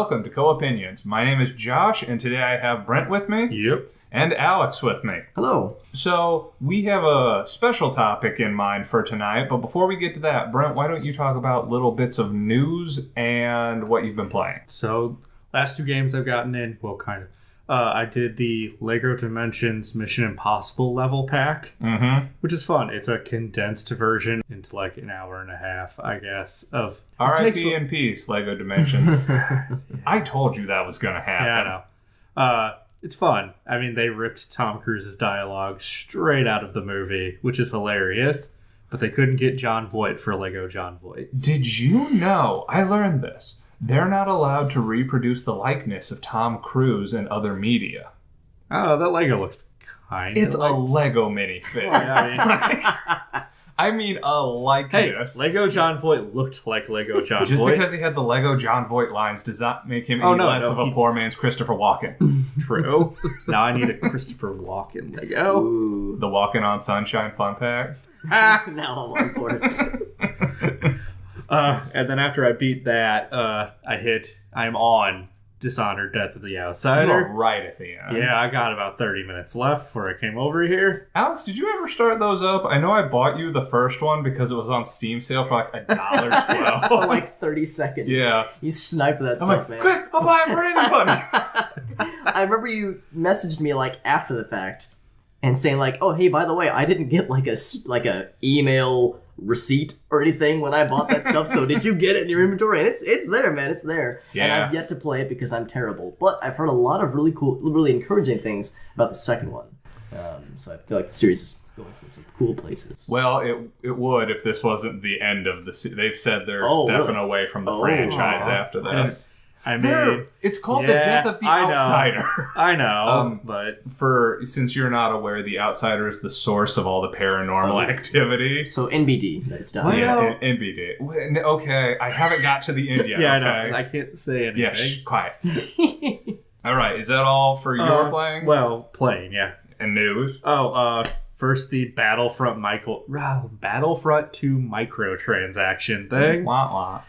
welcome to Co-Opinions. My name is Josh, and today I have Brent with me. Yep. And Alex with me. Hello. So, we have a special topic in mind for tonight, but before we get to that, Brent, why don't you talk about little bits of news and what you've been playing? So, last two games I've gotten in, well, kind of. I did the LEGO Dimensions Mission Impossible level pack, which is fun. It's a condensed version into like an hour and a half, I guess, of... R.I.P. in peace, LEGO Dimensions. I told you that was going to happen. Yeah, I know. It's fun. I mean, they ripped Tom Cruise's dialogue straight out of the movie, which is hilarious, but they couldn't get John Voight for LEGO John Voight. Did you know, I learned this, they're not allowed to reproduce the likeness of Tom Cruise in other media. Oh, that LEGO looks kind of It's a Lego minifig. Well, I mean, a likeness. Hey, LEGO John Voight looked like LEGO John Voight. Just because he had the LEGO John Voight lines does not make him any less of a poor man's Christopher Walken. True. Now I need a Christopher Walken LEGO. Ooh. The Walking on Sunshine Fun Pack. Now I'm on board. And then after I beat that, I'm on Dishonored Death of the Outsider. You're right at the end. Yeah, I got about 30 minutes left before I came over here. Alex, did you ever start those up? I know I bought you the first one because it was on Steam sale for like $1.12. For like 30 seconds. Yeah. You sniped that I'm stuff, like, man. quick, I'll buy it for anybody. I remember you messaged me like after the fact and saying like, oh, hey, by the way, I didn't get like a email receipt or anything when I bought that stuff, so did you get it in your inventory? And it's there, man, it's there. Yeah. And I've yet to play it because I'm terrible, but I've heard a lot of really encouraging things about the second one, so I feel like the series is going some cool places. Well, it would if this wasn't the end of the they've said they're stepping away from the franchise after this. I mean, it's called The Death of the Outsider. I know, but since you're not aware, The Outsider is the source of all the paranormal activity. So NBD, that's done. Well, yeah, NBD. Okay, I haven't got to the end yet. Yeah, okay? I know. I can't say anything. Yeah, quiet. All right, is that all for your playing? Well, playing, yeah. And news? First the Battlefront 2 microtransaction thing. Wah.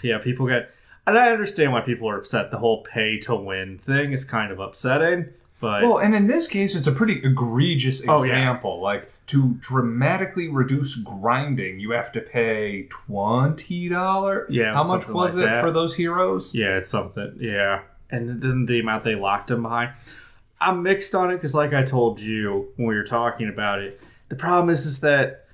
Yeah, people get... And I understand why people are upset. The whole pay-to-win thing is kind of upsetting, but... Well, and in this case, it's a pretty egregious example. Yeah. Like, to dramatically reduce grinding, you have to pay $20? Yeah, how much was like it for those heroes? Yeah, it's something, yeah. And then the amount they locked him behind. I'm mixed on it, because like I told you when we were talking about it, the problem is that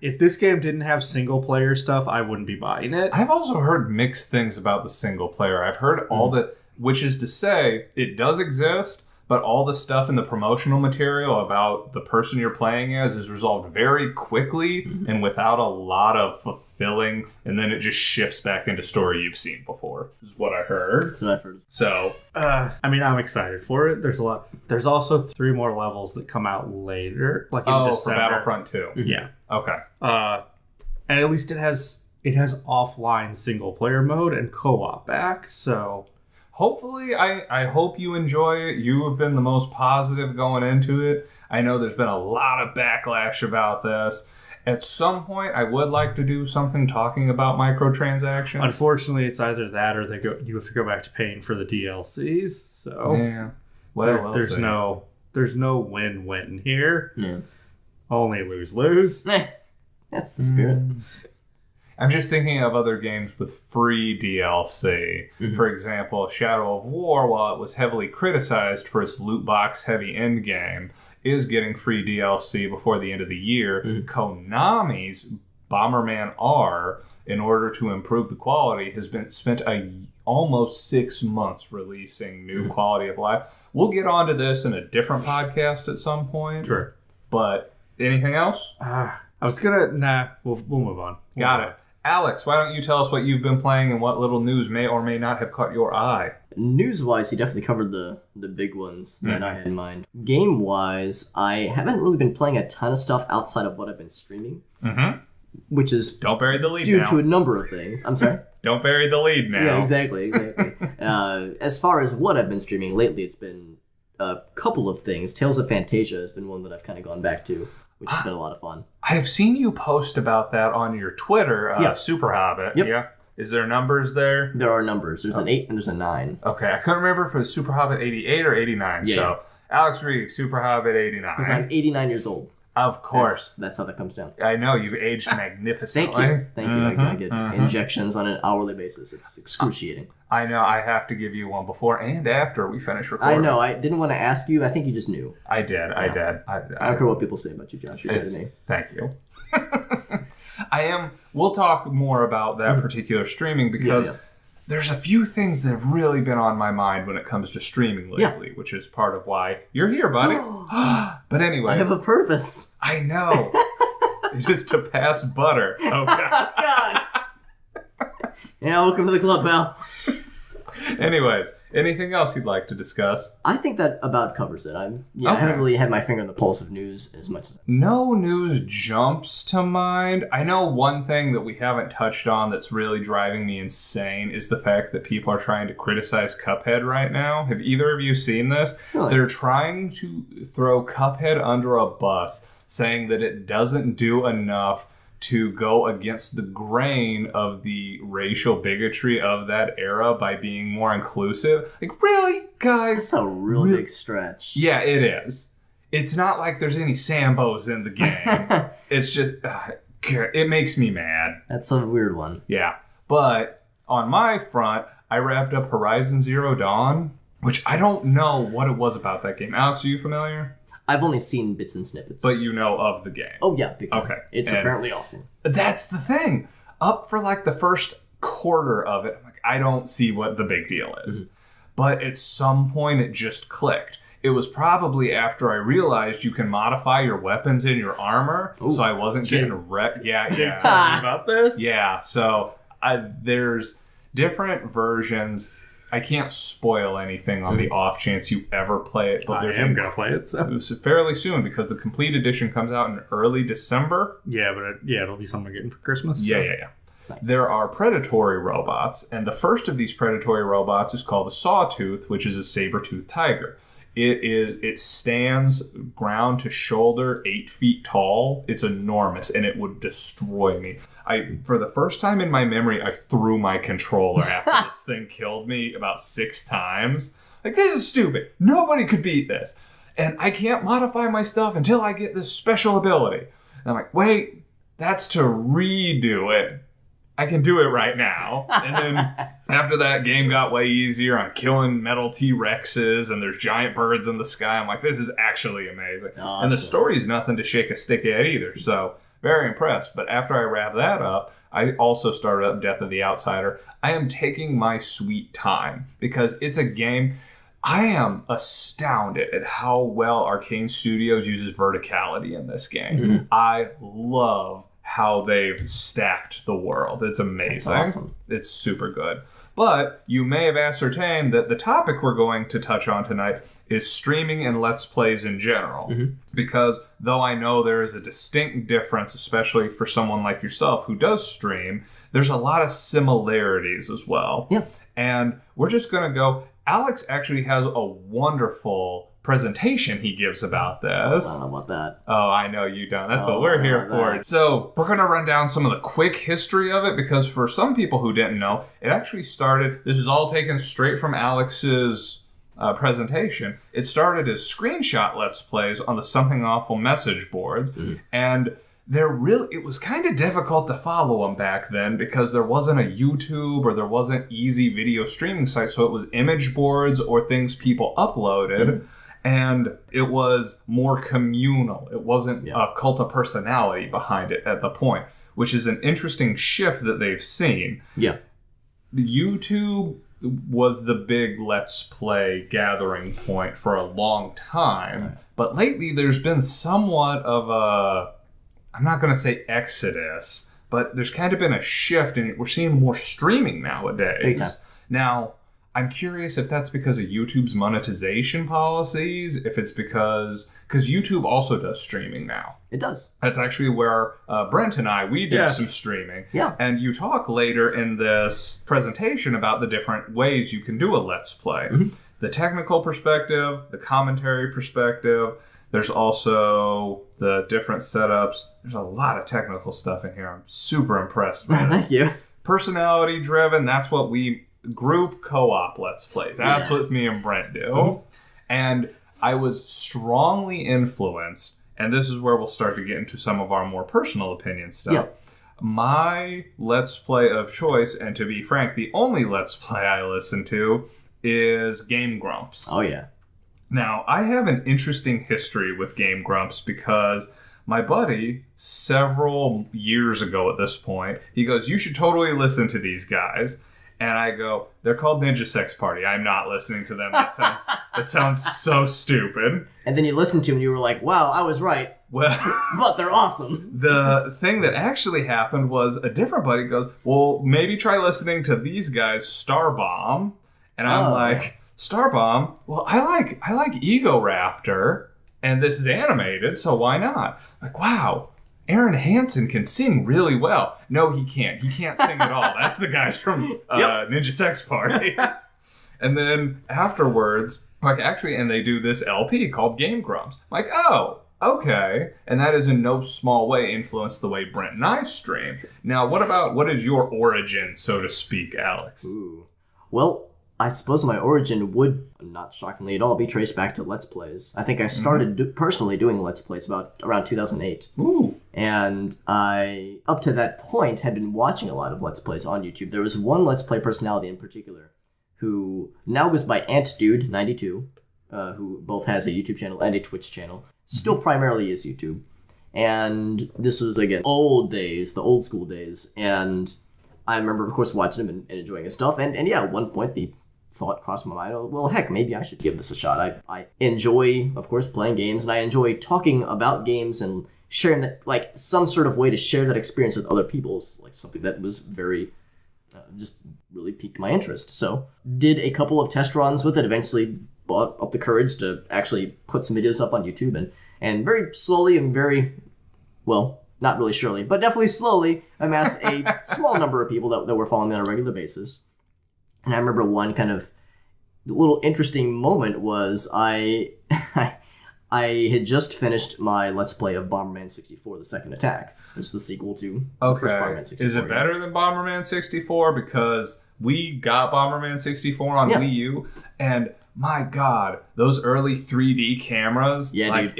if this game didn't have single player stuff, I wouldn't be buying it. I've also heard mixed things about the single player. I've heard all that, which is to say, it does exist, but all the stuff in the promotional material about the person you're playing as is resolved very quickly and without a lot of fulfilling, and then it just shifts back into story you've seen before, is what I heard. That's what I've heard. So, I mean, I'm excited for it. There's a lot. There's also 3 more levels that come out later, like in December. For Battlefront 2. Mm-hmm. Yeah. Okay. And at least it has offline single player mode and co-op back, so... Hopefully, I hope you enjoy it. You have been the most positive going into it. I know there's been a lot of backlash about this. At some point, I would like to do something talking about microtransactions. Unfortunately, it's either that or you have to go back to paying for the DLCs. So yeah, there's no win-win here. Yeah. Only lose-lose. That's the spirit. I'm just thinking of other games with free DLC. Mm-hmm. For example, Shadow of War, while it was heavily criticized for its loot box heavy endgame, is getting free DLC before the end of the year. Mm-hmm. Konami's Bomberman R, in order to improve the quality, has been spent almost 6 months releasing new quality of life. We'll get onto this in a different podcast at some point. Sure. But anything else? We'll move on. Got it. Alex, why don't you tell us what you've been playing and what little news may or may not have caught your eye? News-wise, you definitely covered the big ones that I had in mind. Game-wise, I haven't really been playing a ton of stuff outside of what I've been streaming, which is don't bury the lead due now. To a number of things. I'm sorry? Don't bury the lead now. Yeah, exactly. As far as what I've been streaming lately, it's been a couple of things. Tales of Fantasia has been one that I've kind of gone back to, which has been a lot of fun. I've seen you post about that on your Twitter, Super Hobbit. Yep. Yeah. Is there numbers there? There are numbers. There's an 8 and there's a 9. Okay, I couldn't remember if it was Super Hobbit 88 or 89. Yeah. So, Alex Reeves, Super Hobbit 89. Because I'm 89 years old. Of course. That's how that comes down. I know, you've aged magnificently. Thank you. I get injections on an hourly basis. It's excruciating. I know, I have to give you one before and after we finish recording. I know, I didn't want to ask you. I think you just knew. I did. I don't care what people say about you, Josh. You're better than me. Thank you. We'll talk more about that particular streaming because there's a few things that have really been on my mind when it comes to streaming lately, which is part of why you're here, buddy. But anyways. I have a purpose. I know. It is to pass butter. Oh, God. God. Yeah, welcome to the club, pal. Anyways, anything else you'd like to discuss? I think that about covers it. I haven't really had my finger on the pulse of news as much as No news jumps to mind. I know one thing that we haven't touched on that's really driving me insane is the fact that people are trying to criticize Cuphead right now. Have either of you seen this? Really? They're trying to throw Cuphead under a bus, saying that it doesn't do enough to go against the grain of the racial bigotry of that era by being more inclusive. Like, really, guys? That's a real big stretch. Yeah, it is. It's not like there's any Sambos in the game. It's just, it makes me mad. That's a weird one. Yeah. But on my front, I wrapped up Horizon Zero Dawn, which I don't know what it was about that game. Alex, are you familiar? I've only seen bits and snippets. But you know of the game. Oh, yeah. Big okay. It's apparently awesome. That's the thing. Up for like the first quarter of it, I'm like, I don't see what the big deal is. Mm-hmm. But at some point, it just clicked. It was probably after I realized you can modify your weapons and your armor, so I wasn't getting wrecked. Yeah. Tell me about this? Yeah, so there's different versions. I can't spoil anything on the off chance you ever play it, but I am going to play it. So. It was fairly soon because the complete edition comes out in early December. Yeah, but it'll be something I'm getting for Christmas. Yeah. Nice. There are predatory robots, and the first of these predatory robots is called a sawtooth, which is a saber-toothed tiger. It stands ground to shoulder 8 feet tall. It's enormous, and it would destroy me. For the first time in my memory, I threw my controller after this thing killed me about 6 times. Like, this is stupid. Nobody could beat this. And I can't modify my stuff until I get this special ability. And I'm like, wait, that's to redo it. I can do it right now. And then after that, game got way easier. I'm killing metal T-Rexes, and there's giant birds in the sky. I'm like, this is actually amazing. Awesome. And the story's nothing to shake a stick at either. So, very impressed. But after I wrap that up, I also started up Death of the Outsider. I am taking my sweet time because it's a game. I am astounded at how well Arcane Studios uses verticality in this game. Mm-hmm. I love how they've stacked the world. It's amazing. That's awesome. It's super good. But you may have ascertained that the topic we're going to touch on tonight is streaming and Let's Plays in general. Mm-hmm. Because though I know there is a distinct difference, especially for someone like yourself who does stream, there's a lot of similarities as well. Yeah. And we're just going to go. Alex actually has a wonderful presentation he gives about this. I don't know about that. Oh, I know you don't. That's what we're here for. So we're going to run down some of the quick history of it because for some people who didn't know, it actually started, this is all taken straight from Alex's presentation. It started as screenshot Let's Plays on the Something Awful message boards. Mm-hmm. And it was kind of difficult to follow them back then because there wasn't a YouTube or there wasn't easy video streaming sites. So it was image boards or things people uploaded. Mm-hmm. And it was more communal. It wasn't a cult of personality behind it at the point, which is an interesting shift that they've seen. Yeah. YouTube was the big Let's Play gathering point for a long time. Right. But lately there's been somewhat of a, I'm not going to say exodus, but there's kind of been a shift and we're seeing more streaming nowadays. Big time. Now, I'm curious if that's because of YouTube's monetization policies, if it's because YouTube also does streaming now. It does. That's actually where Brent and we did some streaming. Yeah. And you talk later in this presentation about the different ways you can do a Let's Play. Mm-hmm. The technical perspective, the commentary perspective. There's also the different setups. There's a lot of technical stuff in here. I'm super impressed with it. Thank you. personality driven. That's what we group co-op let's plays. That's what me and Brent do. Mm-hmm. And I was strongly influenced, and this is where we'll start to get into some of our more personal opinion stuff. Yeah. My let's play of choice, and to be frank, the only let's play I listen to is Game Grumps. Oh, yeah. Now, I have an interesting history with Game Grumps because my buddy, several years ago at this point, he goes, you should totally listen to these guys. And I go, they're called Ninja Sex Party. I'm not listening to them. That sounds so stupid. And then you listened to them and you were like, wow, I was right. Well, but they're awesome. The thing that actually happened was a different buddy goes, well, maybe try listening to these guys, Starbomb. And I'm like, Starbomb? Well, I like Ego Raptor, and this is animated, so why not? Like, wow. Aaron Hansen can sing really well. No, he can't. He can't sing at all. That's the guys from Ninja Sex Party. And then afterwards, and they do this LP called Game Grumps. I'm like, oh, okay. And that is in no small way influenced the way Brent and I stream. Now, what is your origin, so to speak, Alex? Ooh. Well, I suppose my origin would, not shockingly at all, be traced back to Let's Plays. I think I started personally doing Let's Plays around 2008. Ooh. And I, up to that point, had been watching a lot of Let's Plays on YouTube. There was one Let's Play personality in particular who now goes by AntDude92, who both has a YouTube channel and a Twitch channel. Still primarily is YouTube. And this was, again, the old school days. And I remember, of course, watching him and enjoying his stuff. And yeah, at one point, the thought crossed my mind, oh, well, heck, maybe I should give this a shot. I enjoy, of course, playing games, and I enjoy talking about games and sharing that, like, some sort of way to share that experience with other people, like something that was very, just really piqued my interest. So, did a couple of test runs with it, eventually bought up the courage to actually put some videos up on YouTube, and very slowly and very, well, not really surely, but definitely slowly amassed a small number of people that were following me on a regular basis. And I remember one kind of little interesting moment was I had just finished my Let's Play of Bomberman 64, The Second Attack, which is the sequel to the first Bomberman 64. Is it better than Bomberman 64? Because we got Bomberman 64 on Wii U, and my God, those early 3D cameras, dude.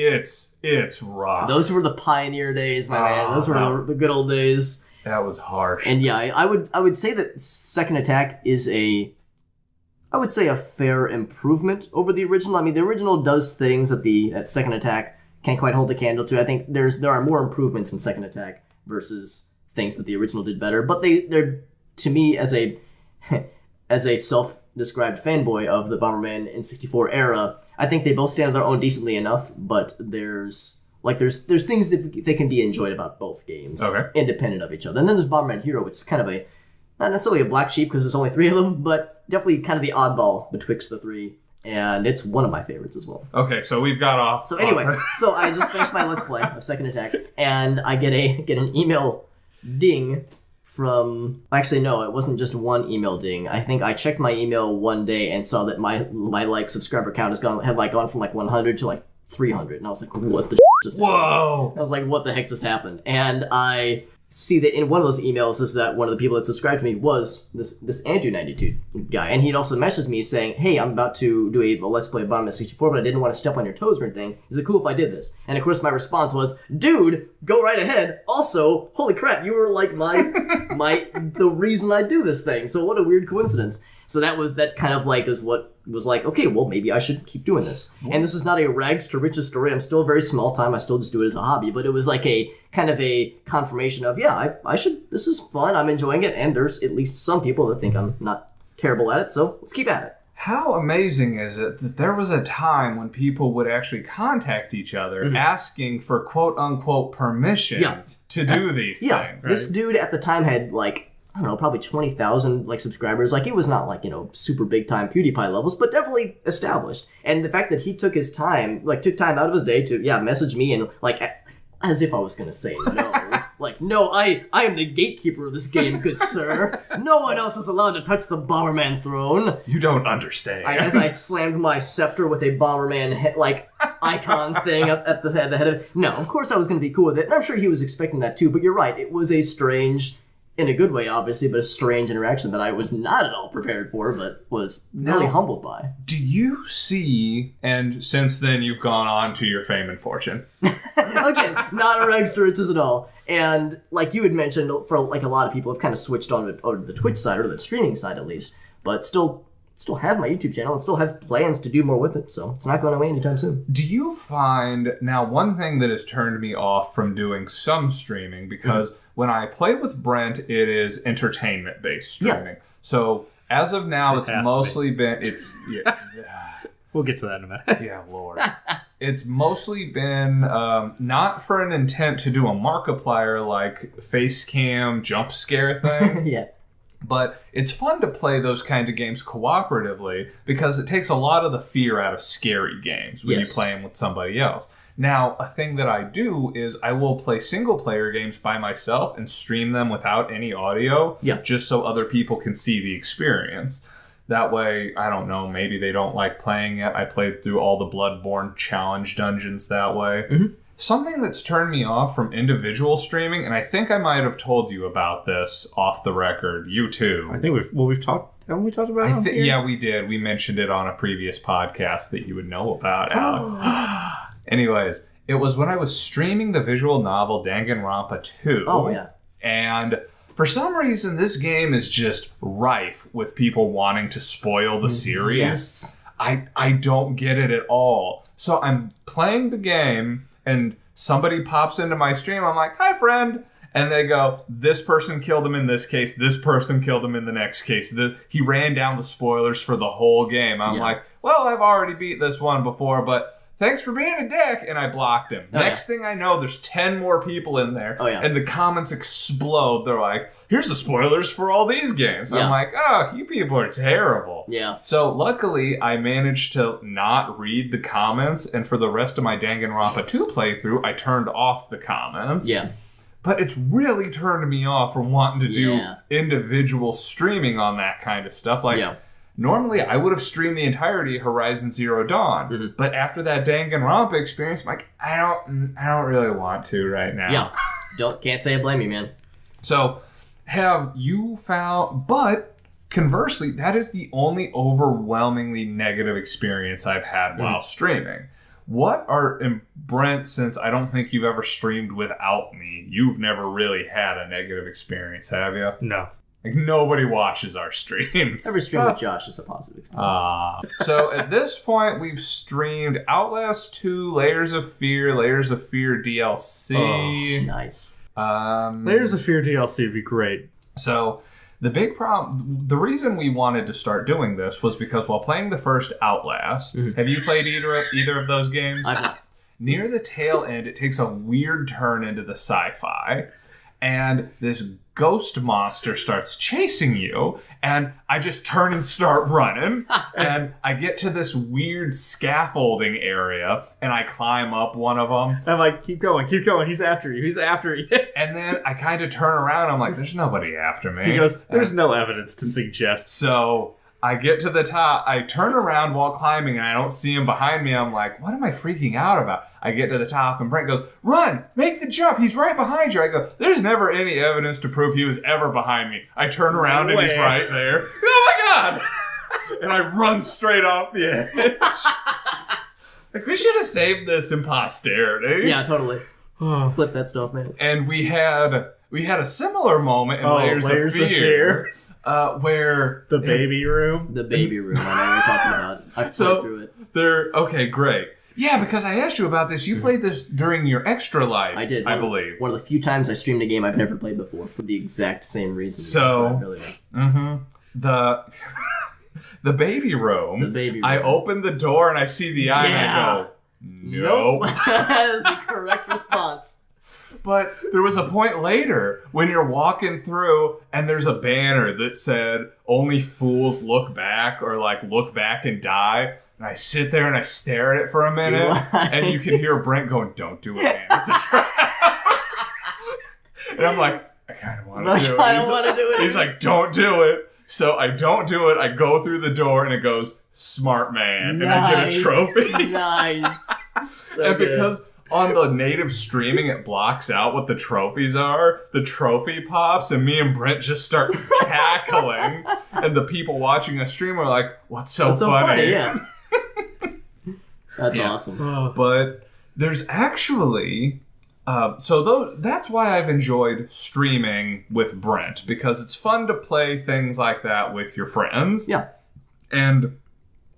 It's rough. Those were the pioneer days, my man. Those were the good old days. That was harsh. And yeah, I would say that Second Attack is a fair improvement over the original. I mean, the original does things that Second Attack can't quite hold a candle to. I think there are more improvements in Second Attack versus things that the original did better. But they're to me, as a self-described fanboy of the Bomberman N64 era, I think they both stand on their own decently enough. But there's things that they can be enjoyed about both games, independent of each other. And then there's Bomberman Hero, which is kind of not necessarily a black sheep because there's only 3 of them, but definitely kind of the oddball betwixt the 3. And it's one of my favorites as well. Okay, so we've got off. So anyway, so I just finished my Let's Play of Second Attack, and I get an email ding from... Actually, no, it wasn't just one email ding. I think I checked my email one day and saw that my subscriber count had gone from 100 to 300. And I was like, what the just happened? Whoa! I was like, what the heck just happened? And I see that in one of those emails is that one of the people that subscribed to me was this Andrew92 guy. And he'd also messaged me saying, hey, I'm about to do a Let's Play of Bomberman 64, but I didn't want to step on your toes or anything. Is it cool if I did this? And of course my response was, dude, go right ahead. Also, holy crap, you were the reason I do this thing. So what a weird coincidence. So that kind of is what was okay, well, maybe I should keep doing this. And this is not a rags to riches story. I'm still very small time. I still just do it as a hobby. But it was a kind of a confirmation of, yeah, I should, this is fun. I'm enjoying it. And there's at least some people that think I'm not terrible at it. So let's keep at it. How amazing is it that there was a time when people would actually contact each other asking for quote-unquote permission to do these things? Right? This dude at the time had I don't know, probably 20,000 subscribers. It was not super big time PewDiePie levels, but definitely established. And the fact that he took his time, took time out of his day to message me and as if I was gonna say no. No, I am the gatekeeper of this game, good sir. No one else is allowed to touch the Bomberman throne. You don't understand. As I slammed my scepter with a Bomberman icon thing at the head of it. No, of course I was gonna be cool with it, and I'm sure he was expecting that too. But you're right, it was a strange in a good way, obviously, but a strange interaction that I was not at all prepared for, but was really humbled by. Do you see, and since then you've gone on to your fame and fortune. Again, not a rags to riches at all. And like you had mentioned, for like a lot of people have kind of switched on to the Twitch side, or the streaming side at least, but still have my YouTube channel and still have plans to do more with it, so it's not going away anytime soon. Do you find, now one thing that has turned me off from doing some streaming, because when I play with Brent, it is entertainment-based streaming. Yeah. So as of now, it's mostly been, we'll get to that in a minute. Yeah, Lord. It's mostly been not for an intent to do a Markiplier like face cam jump scare thing. Yeah. But it's fun to play those kind of games cooperatively because it takes a lot of the fear out of scary games when you play them with somebody else. Now, a thing that I do is I will play single-player games by myself and stream them without any audio, just so other people can see the experience. That way, I don't know, maybe they don't like playing it. I played through all the Bloodborne challenge dungeons that way. Mm-hmm. Something that's turned me off from individual streaming, and I think I might have told you about this off the record, you too. I think we've talked, haven't we talked about it? Yeah, we did. We mentioned it on a previous podcast that you would know about, Alex. Anyways, it was when I was streaming the visual novel Danganronpa 2. Oh, yeah. And for some reason, this game is just rife with people wanting to spoil the series. Yes. I don't get it at all. So I'm playing the game, and somebody pops into my stream. I'm like, hi, friend. And they go, this person killed him in this case. This person killed him in the next case. He ran down the spoilers for the whole game. I'm like, well, I've already beat this one before, but thanks for being a dick. And I blocked him. Next thing I know, there's 10 more people in there. And the comments explode. They're like, here's the spoilers for all these games. I'm like, oh, you people are terrible. Yeah. So luckily, I managed to not read the comments. And for the rest of my Danganronpa 2 playthrough, I turned off the comments. Yeah. But it's really turned me off from wanting to do individual streaming on that kind of stuff. Like, normally I would have streamed the entirety of Horizon Zero Dawn. Mm-hmm. But after that Danganronpa experience, I'm like, I don't really want to right now. Yeah. Can't say I blame you, man. So, have you found... But, conversely, that is the only overwhelmingly negative experience I've had while streaming. What are... And Brent, since I don't think you've ever streamed without me, you've never really had a negative experience, have you? No. Like, nobody watches our streams. Every stream with Josh is a positive experience. So, at this point, we've streamed Outlast 2, Layers of Fear DLC. Oh, nice. Layers of Fear DLC would be great. So, the big problem, the reason we wanted to start doing this was because while playing the first Outlast, have you played either of those games? I've not. Near the tail end, it takes a weird turn into the sci-fi, and this ghost monster starts chasing you, and I just turn and start running, and I get to this weird scaffolding area, and I climb up one of them. I'm like, keep going, he's after you. And then I kind of turn around, I'm like, there's nobody after me. He goes, there's no evidence to suggest. So I get to the top, I turn around while climbing, and I don't see him behind me. I'm like, what am I freaking out about? I get to the top, and Brent goes, run, make the jump, he's right behind you. I go, there's never any evidence to prove he was ever behind me. I turn around, and he's right there. Oh my God! And I run straight off the edge. Like, we should have saved this in posterity. Yeah, totally. Clip that stuff, man. And we had a similar moment in Layers of Fear. Where the baby room. The baby room. I know what you're talking about. I've played through it. Okay, great. Yeah, because I asked you about this. You played this during your Extra Life. I did. I believe. One of the few times I streamed a game I've never played before for the exact same reason. So, the baby room. The baby room. I open the door and I see the eye and I go, nope. That is the correct response. But there was a point later when you're walking through and there's a banner that said, only fools look back, or like, look back and die. And I sit there and I stare at it for a minute. And you can hear Brent going, don't do it, man. It's a trap. And I'm like, I kind of want to do it. I don't want to do it. He's like, don't do it. So I don't do it. I go through the door and it goes, smart man. Nice. And I get a trophy. Nice. So and because on the native streaming, it blocks out what the trophies are. The trophy pops, and me and Brent just start cackling. And the people watching us stream are like, what's so funny? Yeah. That's awesome. But there's actually... that's why I've enjoyed streaming with Brent, because it's fun to play things like that with your friends. Yeah. And...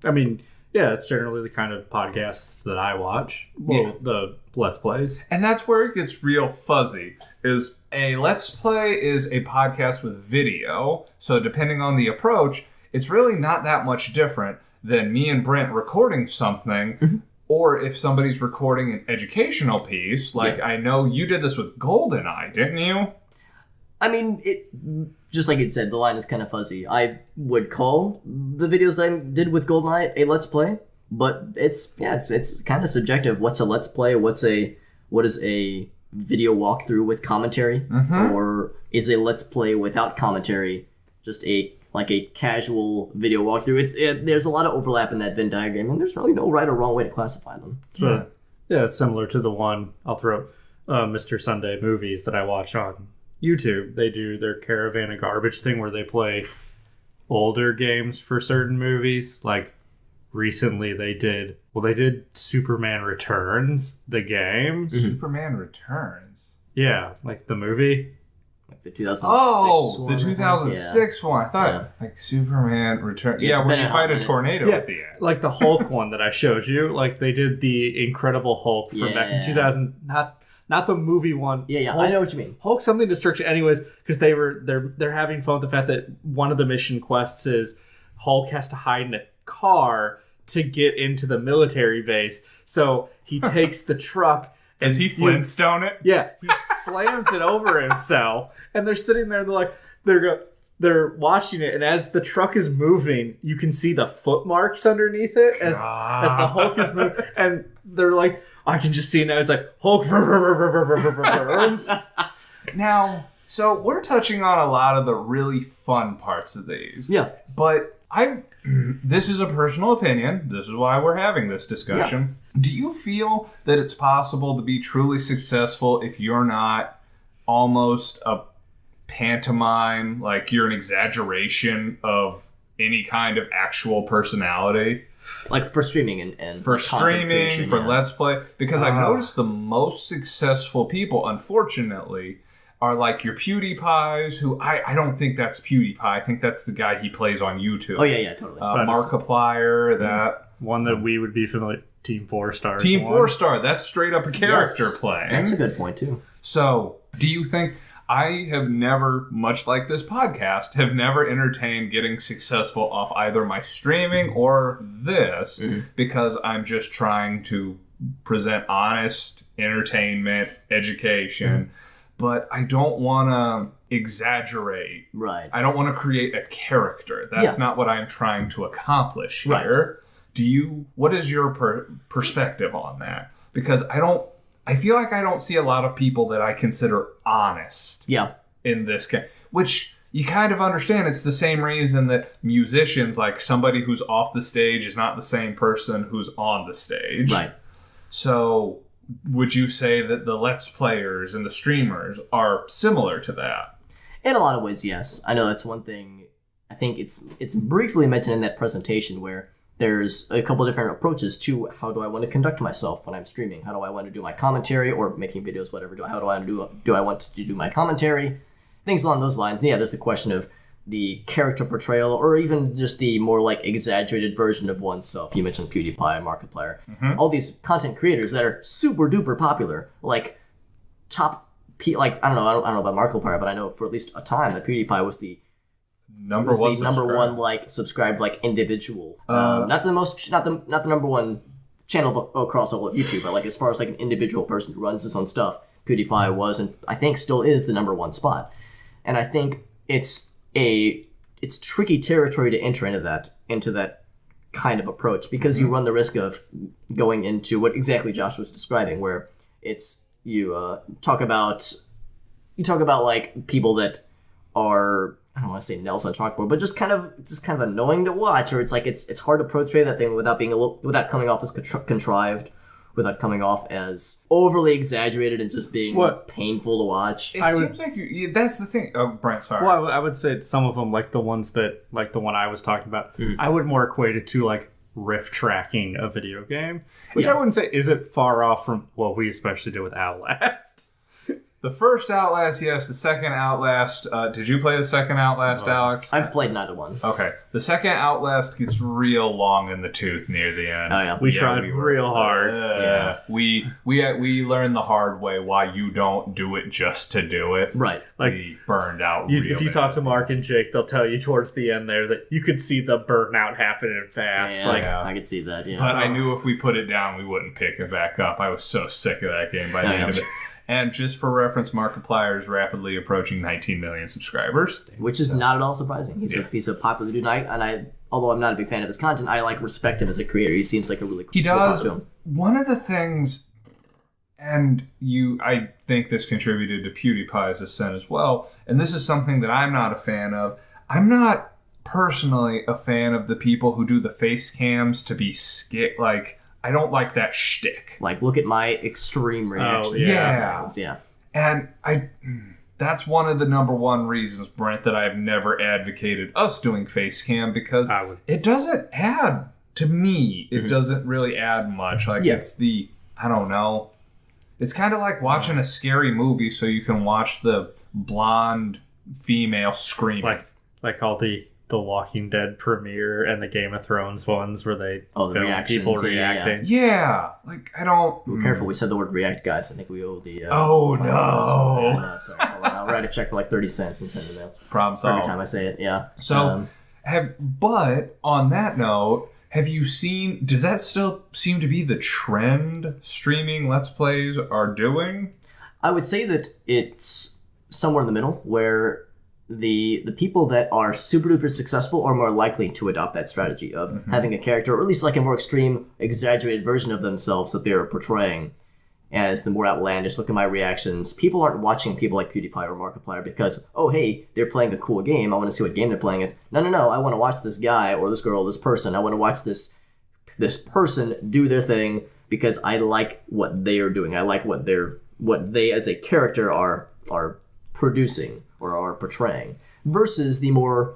I mean... Yeah, it's generally the kind of podcasts that I watch. Well, the Let's Plays. And that's where it gets real fuzzy. Is a Let's Play is a podcast with video. So depending on the approach, it's really not that much different than me and Brent recording something. Mm-hmm. Or if somebody's recording an educational piece. Like, I know you did this with GoldenEye, didn't you? I mean, just like it said, the line is kind of fuzzy. I would call the videos I did with GoldenEye a Let's Play, but it's kind of subjective. What's a Let's Play? What is a video walkthrough with commentary? Mm-hmm. Or is a Let's Play without commentary just a casual video walkthrough? There's a lot of overlap in that Venn diagram, and there's really no right or wrong way to classify them. Yeah, it's similar to the one I'll throw Mr. Sunday movies that I watch on YouTube. They do their Caravan of Garbage thing where they play older games for certain movies. Like recently they did Superman Returns, the game. Mm-hmm. Superman Returns? Yeah, like the movie. Like the 2006 one. The 2006 one. I thought like Superman Returns. Yeah, where you fight a tornado at the end. Like the Hulk one that I showed you. Like they did the Incredible Hulk from back in 2000. Not the movie one. Yeah, Hulk, I know what you mean. Hulk something Destruction. Anyways, because they're having fun with the fact that one of the mission quests is Hulk has to hide in a car to get into the military base. So he takes the truck. Is he Flintstone it? Yeah, he slams it over himself, and they're sitting there and they're watching it, and as the truck is moving, you can see the footmarks underneath it as the Hulk is moving, and they're like, I can just see it now. It's like Hulk. Now, so we're touching on a lot of the really fun parts of these. Yeah, but this is a personal opinion. This is why we're having this discussion. Yeah. Do you feel that it's possible to be truly successful if you're not almost a pantomime, like you're an exaggeration of any kind of actual personality? Like for streaming and for streaming, for Let's Play? Because I've noticed the most successful people, unfortunately, are like your PewDiePies, who I don't think that's PewDiePie. I think that's the guy he plays on YouTube. Oh, yeah, totally. Markiplier, that. One that we would be familiar, Team 4 Star. Team 4 Star, that's straight up a character playing. That's a good point, too. So, do you think... I have never, much like this podcast, have never entertained getting successful off either my streaming or this, because I'm just trying to present honest entertainment, education, but I don't want to exaggerate. Right. I don't want to create a character. That's not what I'm trying to accomplish here. Right. What is your perspective on that? Because I feel like I don't see a lot of people that I consider honest in this game, which you kind of understand. It's the same reason that musicians, like somebody who's off the stage is not the same person who's on the stage. Right. So would you say that the Let's Players and the streamers are similar to that? In a lot of ways, yes. I know that's one thing. I think it's briefly mentioned in that presentation where there's a couple different approaches to how do I want to conduct myself when I'm streaming? How do I want to do my commentary or making videos, whatever? Do I want to do my commentary? Things along those lines. And there's the question of the character portrayal or even just the more like exaggerated version of oneself. You mentioned PewDiePie, Markiplier. Mm-hmm. All these content creators that are super duper popular, like I don't know about Markiplier, but I know for at least a time that PewDiePie was the number one like subscribed like individual. Not the number one channel across all of YouTube, but like as far as like an individual person who runs his own stuff, PewDiePie was and I think still is the number one spot. And I think it's tricky territory to enter into that kind of approach because you run the risk of going into what exactly Josh was describing, where it's you talk about like people that are, I don't want to say nails on chalkboard, but just kind of annoying to watch, or it's like it's hard to portray that thing without coming off as contrived, without coming off as overly exaggerated and just being painful to watch. It seems like that's the thing. Oh, Brent, sorry. Well, I would say some of them, like the ones that, like the one I was talking about, I would more equate it to like riff tracking a video game, which I wouldn't say isn't far off from what we especially did with Outlast. The first Outlast, yes. The second Outlast, did you play the second Outlast, Alex? I've played neither one. Okay. The second Outlast gets real long in the tooth near the end. Oh, yeah. We tried real hard. We learned the hard way why you don't do it just to do it. Right. Like, we burned out if you talk to Mark and Jake, they'll tell you towards the end there that you could see the burnout happening fast. Yeah, I could see that, yeah. But I knew if we put it down, we wouldn't pick it back up. I was so sick of that game by the end of it. And just for reference, Markiplier is rapidly approaching 19 million subscribers. Which is not at all surprising. He's a popular dude, and although I'm not a big fan of his content, I respect him as a creator. He seems like a really cool He does. One of the things, and I think this contributed to PewDiePie's ascent as well, and this is something that I'm not a fan of. I'm not personally a fan of the people who do the face cams to be I don't like that shtick. Like, look at my extreme reaction. Oh, yeah. And that's one of the number one reasons, Brent, that I've never advocated us doing face cam, because it doesn't add, to me, it doesn't really add much. Like, it's I don't know. It's kind of like watching a scary movie so you can watch the blonde female screaming. Like all the Walking Dead premiere and the Game of Thrones ones where they film people reacting. Yeah. Like, I don't... Be careful, we said the word react, guys. I think we owe the... oh, no. Sorry. I'll write a check for like 30 cents and send it out. Problem solved. Every time I say it, yeah. So, but on that note, have you seen... Does that still seem to be the trend streaming Let's Plays are doing? I would say that it's somewhere in the middle, where... The people that are super duper successful are more likely to adopt that strategy of having a character, or at least like a more extreme, exaggerated version of themselves that they're portraying as the more outlandish. Look at my reactions. People aren't watching people like PewDiePie or Markiplier because, oh, hey, they're playing a cool game. I want to see what game they're playing. It's no. I want to watch this guy or this girl, this person. I want to watch this person do their thing because I like what they are doing. I like what they as a character are producing or are portraying, versus the more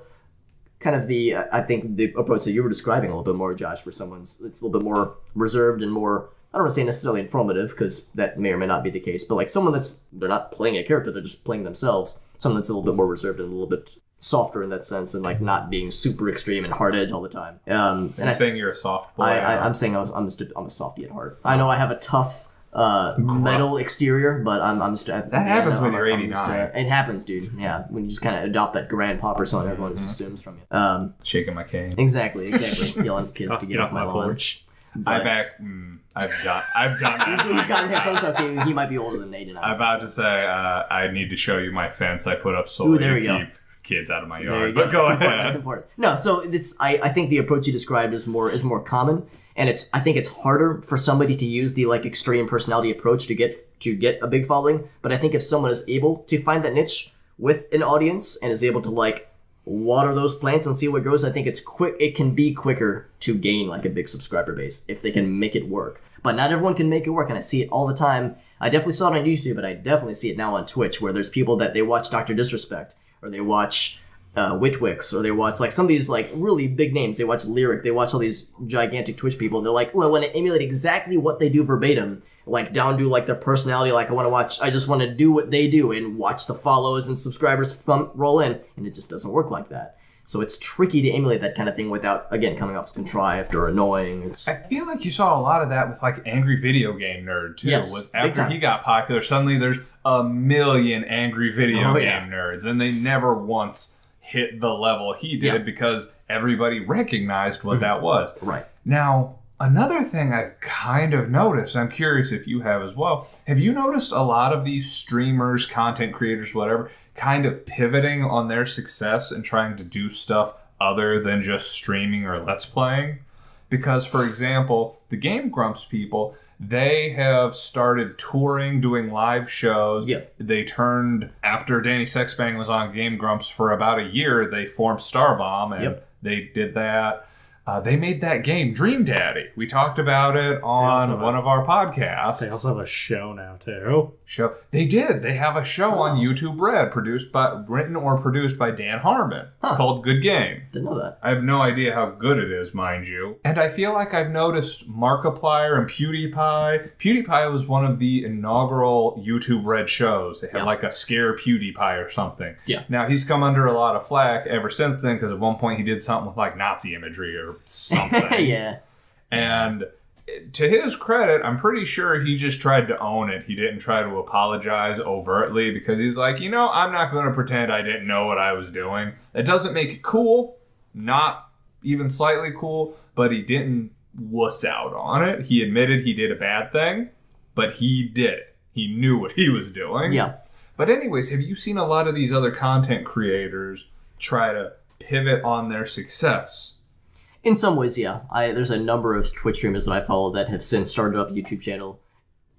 kind of I think the approach that you were describing a little bit more, Josh, where it's a little bit more reserved and more, I don't want to say necessarily informative, because that may or may not be the case, but like someone they're not playing a character, they're just playing themselves, someone that's a little bit more reserved and a little bit softer in that sense, and like not being super extreme and hard edge all the time. And you're saying you're a soft boy? I'm saying I'm a softie at heart. I know I have a tough metal exterior, but I'm just... That happens when you're 89. It happens, dude. Yeah, when you just kind of adopt that grandpa persona, everyone just assumes from you. Shaking my cane. Exactly. Yelling at kids to get off my lawn. I've done that. You've gotten headphones? Okay, he might be older than Nate and I. I'm about to say, I need to show you my fence I put up solely to keep kids out of my yard. But go ahead. That's important. No, so I think the approach you described is more common. And I think it's harder for somebody to use the like extreme personality approach to get a big following. But I think if someone is able to find that niche with an audience and is able to like water those plants and see what grows, I think it's quick. It can be quicker to gain like a big subscriber base if they can make it work. But not everyone can make it work, and I see it all the time. I definitely saw it on YouTube, but I definitely see it now on Twitch, where there's people that they watch Dr. Disrespect, or they watch Witwix, or they watch like some of these like really big names. They watch Lyric, they watch all these gigantic Twitch people, and they're like, well, I want to emulate exactly what they do verbatim, like down to like their personality. Like I just want to do what they do and watch the follows and subscribers roll in, and it just doesn't work like that. So it's tricky to emulate that kind of thing without, again, coming off as contrived or annoying. I feel like you saw a lot of that with like Angry Video Game Nerd too. Yes, was after he got popular, suddenly there's a million Angry Video Game Nerds, and they never once hit the level he did because everybody recognized what that was. Right. Now, another thing I've kind of noticed, I'm curious if you have as well, have you noticed a lot of these streamers, content creators, whatever, kind of pivoting on their success and trying to do stuff other than just streaming or Let's Playing? Because, for example, the Game Grumps people, they have started touring, doing live shows. Yeah. They turned, after Danny Sexbang was on Game Grumps for about a year, they formed Starbomb, and they did that. They made that game, Dream Daddy. We talked about it on one of our podcasts. They also have a show now, too. They did. They have a show on YouTube Red, written or produced by Dan Harmon, called Good Game. Didn't know that. I have no idea how good it is, mind you. And I feel like I've noticed Markiplier and PewDiePie. PewDiePie was one of the inaugural YouTube Red shows. They had like a Scare PewDiePie or something. Yeah. Now, he's come under a lot of flack ever since then, because at one point he did something with like Nazi imagery or something. Yeah. And to his credit, I'm pretty sure he just tried to own it. He didn't try to apologize overtly, because he's like, I'm not going to pretend I didn't know what I was doing. That doesn't make it cool, not even slightly cool, but he didn't wuss out on it. He admitted he did a bad thing, but he did it. He knew what he was doing. Yeah. But anyways, have you seen a lot of these other content creators try to pivot on their success? In some ways, yeah. There's a number of Twitch streamers that I follow that have since started up a YouTube channel,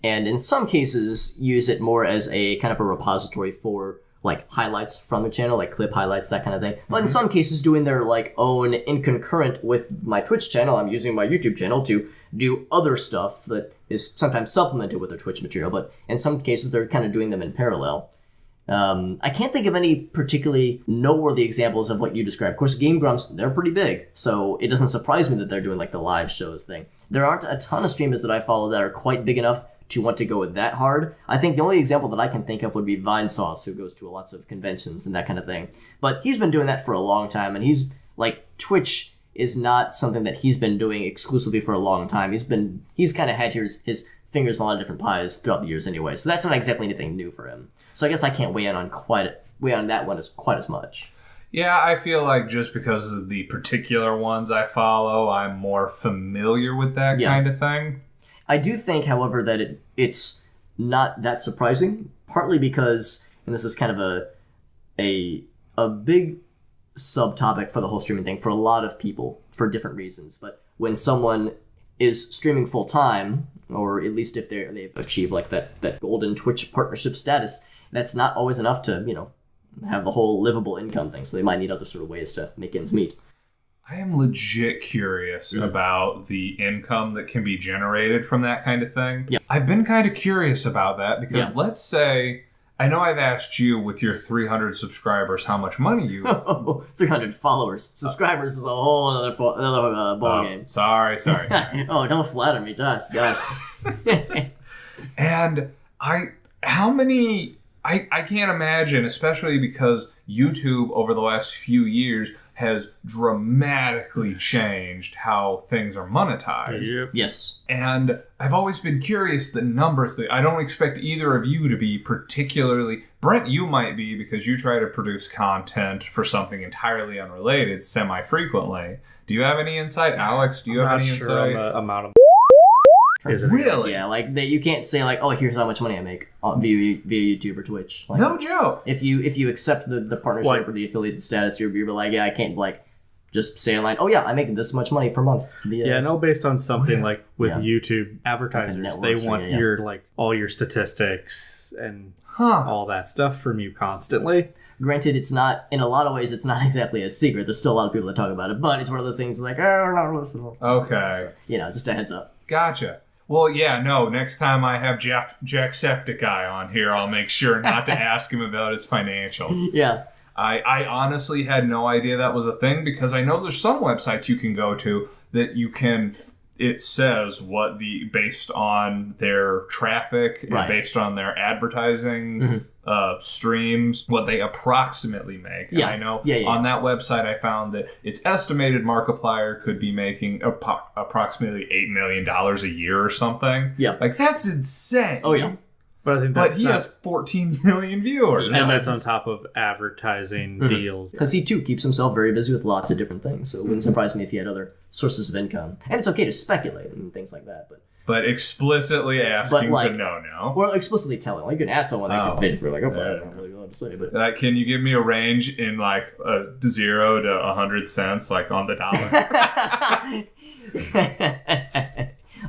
and in some cases use it more as a kind of a repository for like highlights from the channel, like clip highlights, that kind of thing. But in some cases doing their like own, in concurrent with my Twitch channel, I'm using my YouTube channel to do other stuff that is sometimes supplemented with their Twitch material, but in some cases they're kind of doing them in parallel. I can't think of any particularly noteworthy examples of what you described. Of course, Game Grumps, they're pretty big, so it doesn't surprise me that they're doing like the live shows thing. There aren't a ton of streamers that I follow that are quite big enough to want to go with that hard. I think the only example that I can think of would be Vinesauce, who goes to lots of conventions and that kind of thing. But he's been doing that for a long time, and he's like, Twitch is not something that he's been doing exclusively for a long time. He's kind of had his fingers in a lot of different pies throughout the years anyway, so that's not exactly anything new for him. So I guess I can't weigh in on that one quite as much. Yeah, I feel like just because of the particular ones I follow, I'm more familiar with that kind of thing. I do think, however, that it's not that surprising, partly because, and this is kind of a big subtopic for the whole streaming thing for a lot of people for different reasons, but when someone is streaming full time, or at least if they've achieved like that golden Twitch partnership status, that's not always enough to, have the whole livable income thing. So they might need other sort of ways to make ends meet. I am legit curious about the income that can be generated from that kind of thing. Yeah. I've been kind of curious about that because let's say, I know I've asked you with your 300 subscribers how much money you... 300 followers. Subscribers is a whole other ball game. Sorry. Oh, don't flatter me, Josh. And how many... I can't imagine, especially because YouTube over the last few years has dramatically changed how things are monetized. Yep. Yes. And I've always been curious, the numbers, I don't expect either of you to be particularly... Brent, you might be, because you try to produce content for something entirely unrelated semi-frequently. Do you have any insight? Alex, do you have any insight? I'm not sure on the amount of... Really? Yeah, like you can't say like, oh, here's how much money I make via YouTube or Twitch. Like, no joke. If you accept the partnership or the affiliate status, you're like, yeah, I can't like just say online, oh yeah, I make this much money per month. Based on something like with YouTube advertisers, networks, they want your like all your statistics and all that stuff from you constantly. Granted, it's not, in a lot of ways, it's not exactly a secret. There's still a lot of people that talk about it, but it's one of those things like, okay. Just a heads up. Gotcha. Well, yeah, no, next time I have Jacksepticeye on here, I'll make sure not to ask him about his financials. Yeah. I honestly had no idea that was a thing, because I know there's some websites you can go to that you can... It says what based on their traffic and based on their advertising streams, what they approximately make. Yeah. And I know on that website I found that it's estimated Markiplier could be making approximately $8 million a year or something. Yeah. Like, that's insane. Oh, yeah. But I think he has 14 million viewers. And that's on top of advertising deals. Because he, too, keeps himself very busy with lots of different things. So it wouldn't surprise me if he had other sources of income. And it's okay to speculate and things like that. But explicitly asking is a no-no. Or explicitly telling. Like, you can ask someone, they can basically like, I don't really know what to say. But can you give me a range in, like, 0 to 100 cents, like, on the dollar?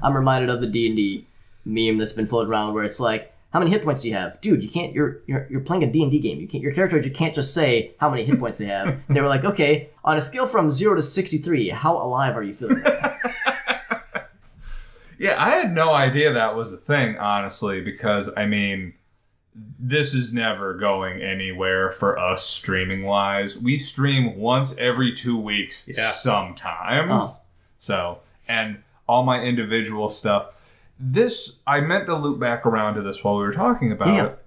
I'm reminded of the D&D meme that's been floating around where it's like, how many hit points do you have? Dude, you can't. You're playing a D&D game. You can't. Your character you can't just say how many hit points they have. And they were like, okay, on a scale from 0 to 63, how alive are you feeling? Yeah, I had no idea that was a thing, honestly, because, I mean, this is never going anywhere for us streaming-wise. We stream once every 2 weeks sometimes. Oh. So, and all my individual stuff. I meant to loop back around to this while we were talking about it.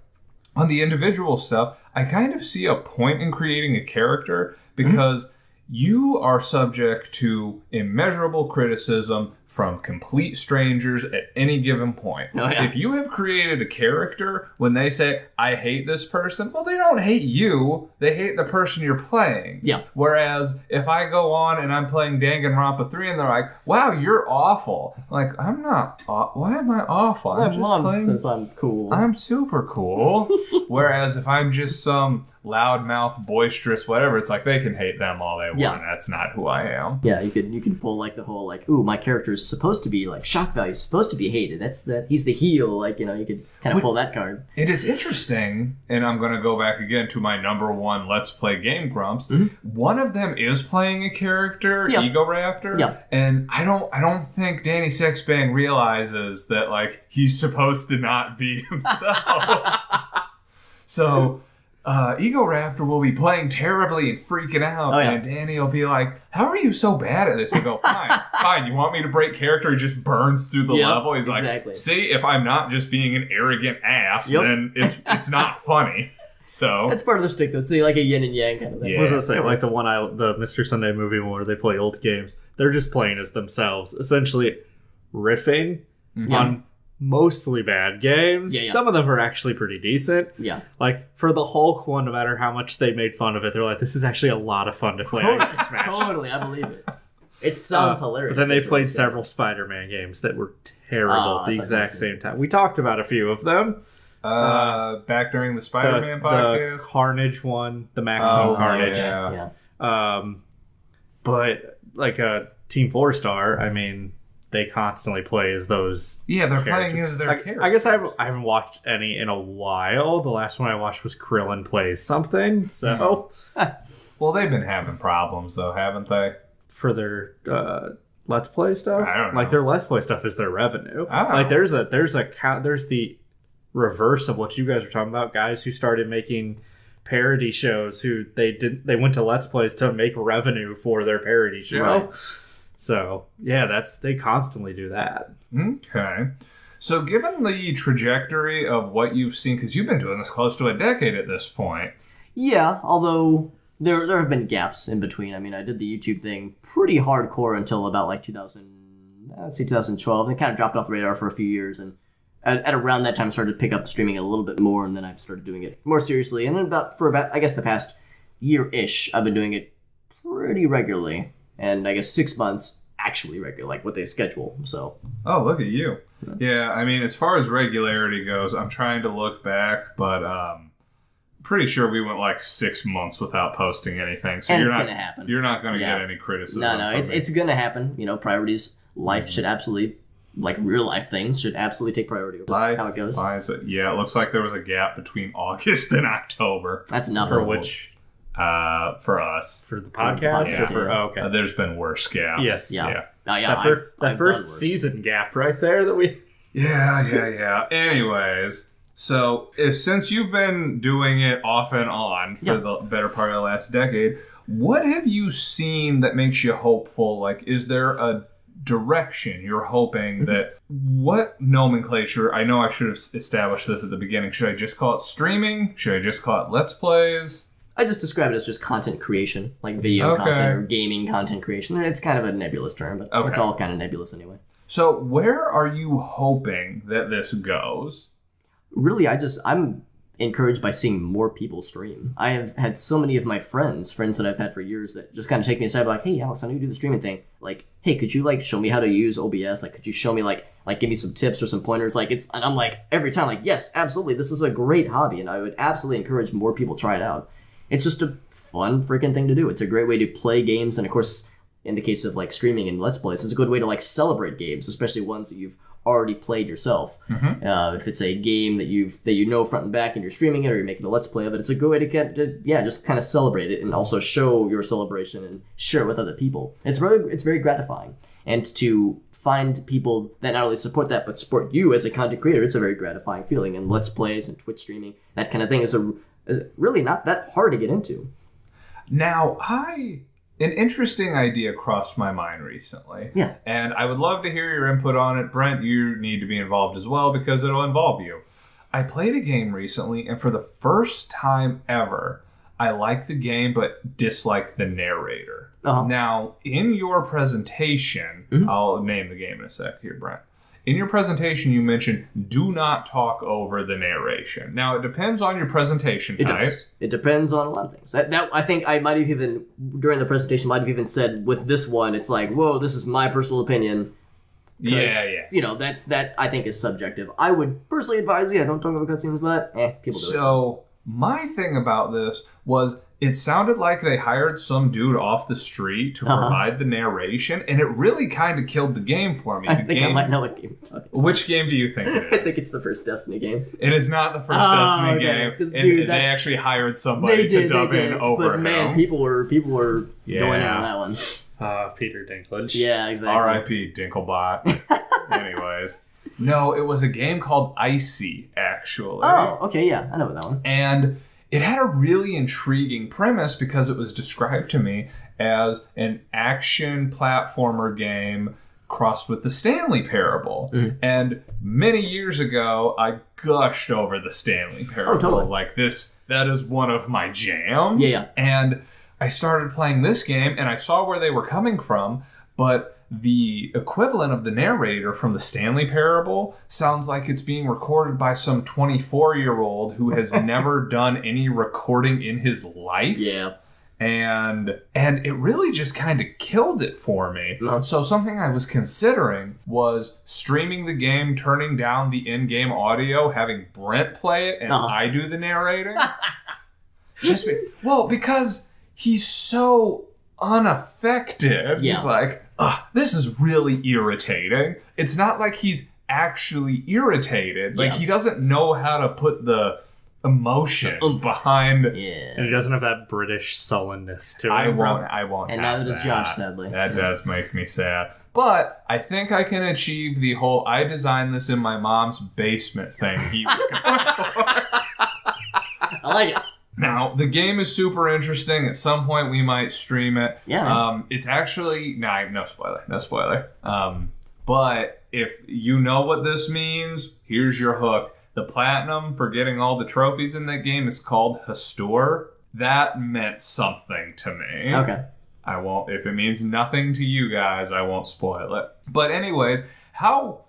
On the individual stuff, I kind of see a point in creating a character because you are subject to immeasurable criticism from complete strangers at any given point. Oh, yeah. If you have created a character, when they say, I hate this person, well, they don't hate you. They hate the person you're playing. Yeah. Whereas if I go on and I'm playing Danganronpa 3 and they're like, wow, you're awful. Like, I'm not. Why am I awful? My mom says I'm cool. I'm super cool. Whereas if I'm just some loudmouth, boisterous, whatever, it's like they can hate them all they want. Yeah. That's not who I am. Yeah, you can pull like the whole like, ooh, my character's supposed to be like shock value, supposed to be hated. He's the heel. Like, you know, you could kind of pull that card. It is interesting, and I'm going to go back again to my number one Let's Play Game Grumps. One of them is playing a character, Ego Raptor, and I don't think Danny Sexbang realizes that like he's supposed to not be himself. So. Ego Raptor will be playing terribly and freaking out, and Danny will be like, how are you so bad at this? And go, fine, you want me to break character? He just burns through the level. He's like, see, if I'm not just being an arrogant ass, then it's not funny. So that's part of the stick, though. It's like a yin and yang kind of thing. I was going to say, like the Mr. Sunday movie where they play old games, they're just playing as themselves, essentially riffing on mostly bad games. Some of them are actually pretty decent. Like for the Hulk one, no matter how much they made fun of it, they're like, this is actually a lot of fun to play. Smash. Totally, I believe it. It sounds hilarious. But then they played several Spider-Man games that were terrible at the exact same time. We talked about a few of them. Back during the Spider-Man podcast? The Carnage one, the Maximum Carnage. But like Team 4-Star, I mean, they constantly play as those. Yeah, they're playing as their characters. I guess I haven't watched any in a while. The last one I watched was Krillin Plays Something. So, well, they've been having problems though, haven't they? For their Let's Play stuff. I don't know. Like their Let's Play stuff is their revenue. Like there's the reverse of what you guys were talking about. Guys who started making parody shows who they went to Let's Plays to make revenue for their parody show. Right. So, yeah, they constantly do that. Okay. So, given the trajectory of what you've seen, because you've been doing this close to a decade at this point. Yeah, although there have been gaps in between. I mean, I did the YouTube thing pretty hardcore until about like 2012. And it kind of dropped off the radar for a few years. And at around that time, started to pick up streaming a little bit more. And then I started doing it more seriously. And then for about, I guess, the past year-ish, I've been doing it pretty regularly. And I guess 6 months actually regular, like what they schedule. So. Oh, look at you. Yeah, I mean, as far as regularity goes, I'm trying to look back, but pretty sure we went like 6 months without posting anything. So and it's gonna happen. You're not gonna get any criticism. No, it's gonna happen. You know, priorities. Life should absolutely, like real life things, should absolutely take priority. Just how it goes. Yeah, it looks like there was a gap between August and October. That's nothing. For which. For us. For the podcast? Okay. There's been worse gaps. Yes. Yeah. That first season gap right there that we... Yeah. Anyways, so since you've been doing it off and on for the better part of the last decade, what have you seen that makes you hopeful? Like, is there a direction you're hoping that... What nomenclature... I know I should have established this at the beginning. Should I just call it streaming? Should I just call it Let's Plays? I just describe it as just content creation, like video content or gaming content creation. It's kind of a nebulous term, but it's all kind of nebulous anyway. So where are you hoping that this goes? Really, I'm encouraged by seeing more people stream. I have had so many of my friends that I've had for years that just kind of take me aside, like, hey, Alex, I know you do the streaming thing. Like, hey, could you like show me how to use OBS? Like, could you show me like give me some tips or some pointers? Like, and I'm like, every time, like, yes, absolutely. This is a great hobby. And I would absolutely encourage more people to try it out. It's just a fun freaking thing to do. It's a great way to play games. And of course, in the case of like streaming and Let's Plays, it's a good way to like celebrate games, especially ones that you've already played yourself. If it's a game that you know front and back and you're streaming it or you're making a Let's Play of it, it's a good way to just kind of celebrate it and also show your celebration and share it with other people. It's very gratifying. And to find people that not only support that but support you as a content creator, it's a very gratifying feeling. And Let's Plays and Twitch streaming, that kind of thing is really not that hard to get into. Now, an interesting idea crossed my mind recently. Yeah. And I would love to hear your input on it. Brent, you need to be involved as well because it'll involve you. I played a game recently, and for the first time ever, I like the game but dislike the narrator. Now, in your presentation, I'll name the game in a sec here, Brent. In your presentation, you mentioned do not talk over the narration. Now, it depends on your presentation type. It does. It depends on a lot of things. That I think I might have even, during the presentation, might have even said with this one, it's like, whoa, this is my personal opinion. Yeah. You know, that I think is subjective. I would personally advise, don't talk about cutscenes, but people do it. So, my thing about this was it sounded like they hired some dude off the street to provide the narration, and it really kind of killed the game for me. I think I might know what game you're talking about. Which game do you think it is? I think it's the first Destiny game. It is not the first Destiny game. And they actually hired somebody to dub in over him. But man, people were going in on that one. Peter Dinklage. Yeah, exactly. R.I.P. Dinklebot. Anyways. No, it was a game called Icy, actually. Oh, okay, yeah. I know that one. And it had a really intriguing premise because it was described to me as an action platformer game crossed with the Stanley Parable. And many years ago, I gushed over the Stanley Parable. Oh, totally. Like that is one of my jams. Yeah. And I started playing this game and I saw where they were coming from, but the equivalent of the narrator from the Stanley Parable sounds like it's being recorded by some 24-year-old who has never done any recording in his life. Yeah. And it really just kind of killed it for me. So something I was considering was streaming the game, turning down the in-game audio, having Brent play it, and I do the narrating. Because he's so unaffected. Yeah. He's like, this is really irritating. It's not like he's actually irritated. Like, he doesn't know how to put the emotion behind. Yeah. And he doesn't have that British sullenness to him. I won't. And have neither does that. Josh, sadly. That does make me sad. But I think I can achieve the whole I designed this in my mom's basement thing he was going for. I like it. Now, the game is super interesting. At some point, we might stream it. Yeah. It's actually... no spoiler. No spoiler. But if you know what this means, here's your hook. The platinum for getting all the trophies in that game is called Hastur. That meant something to me. Okay. I won't... If it means nothing to you guys, I won't spoil it. But anyways, how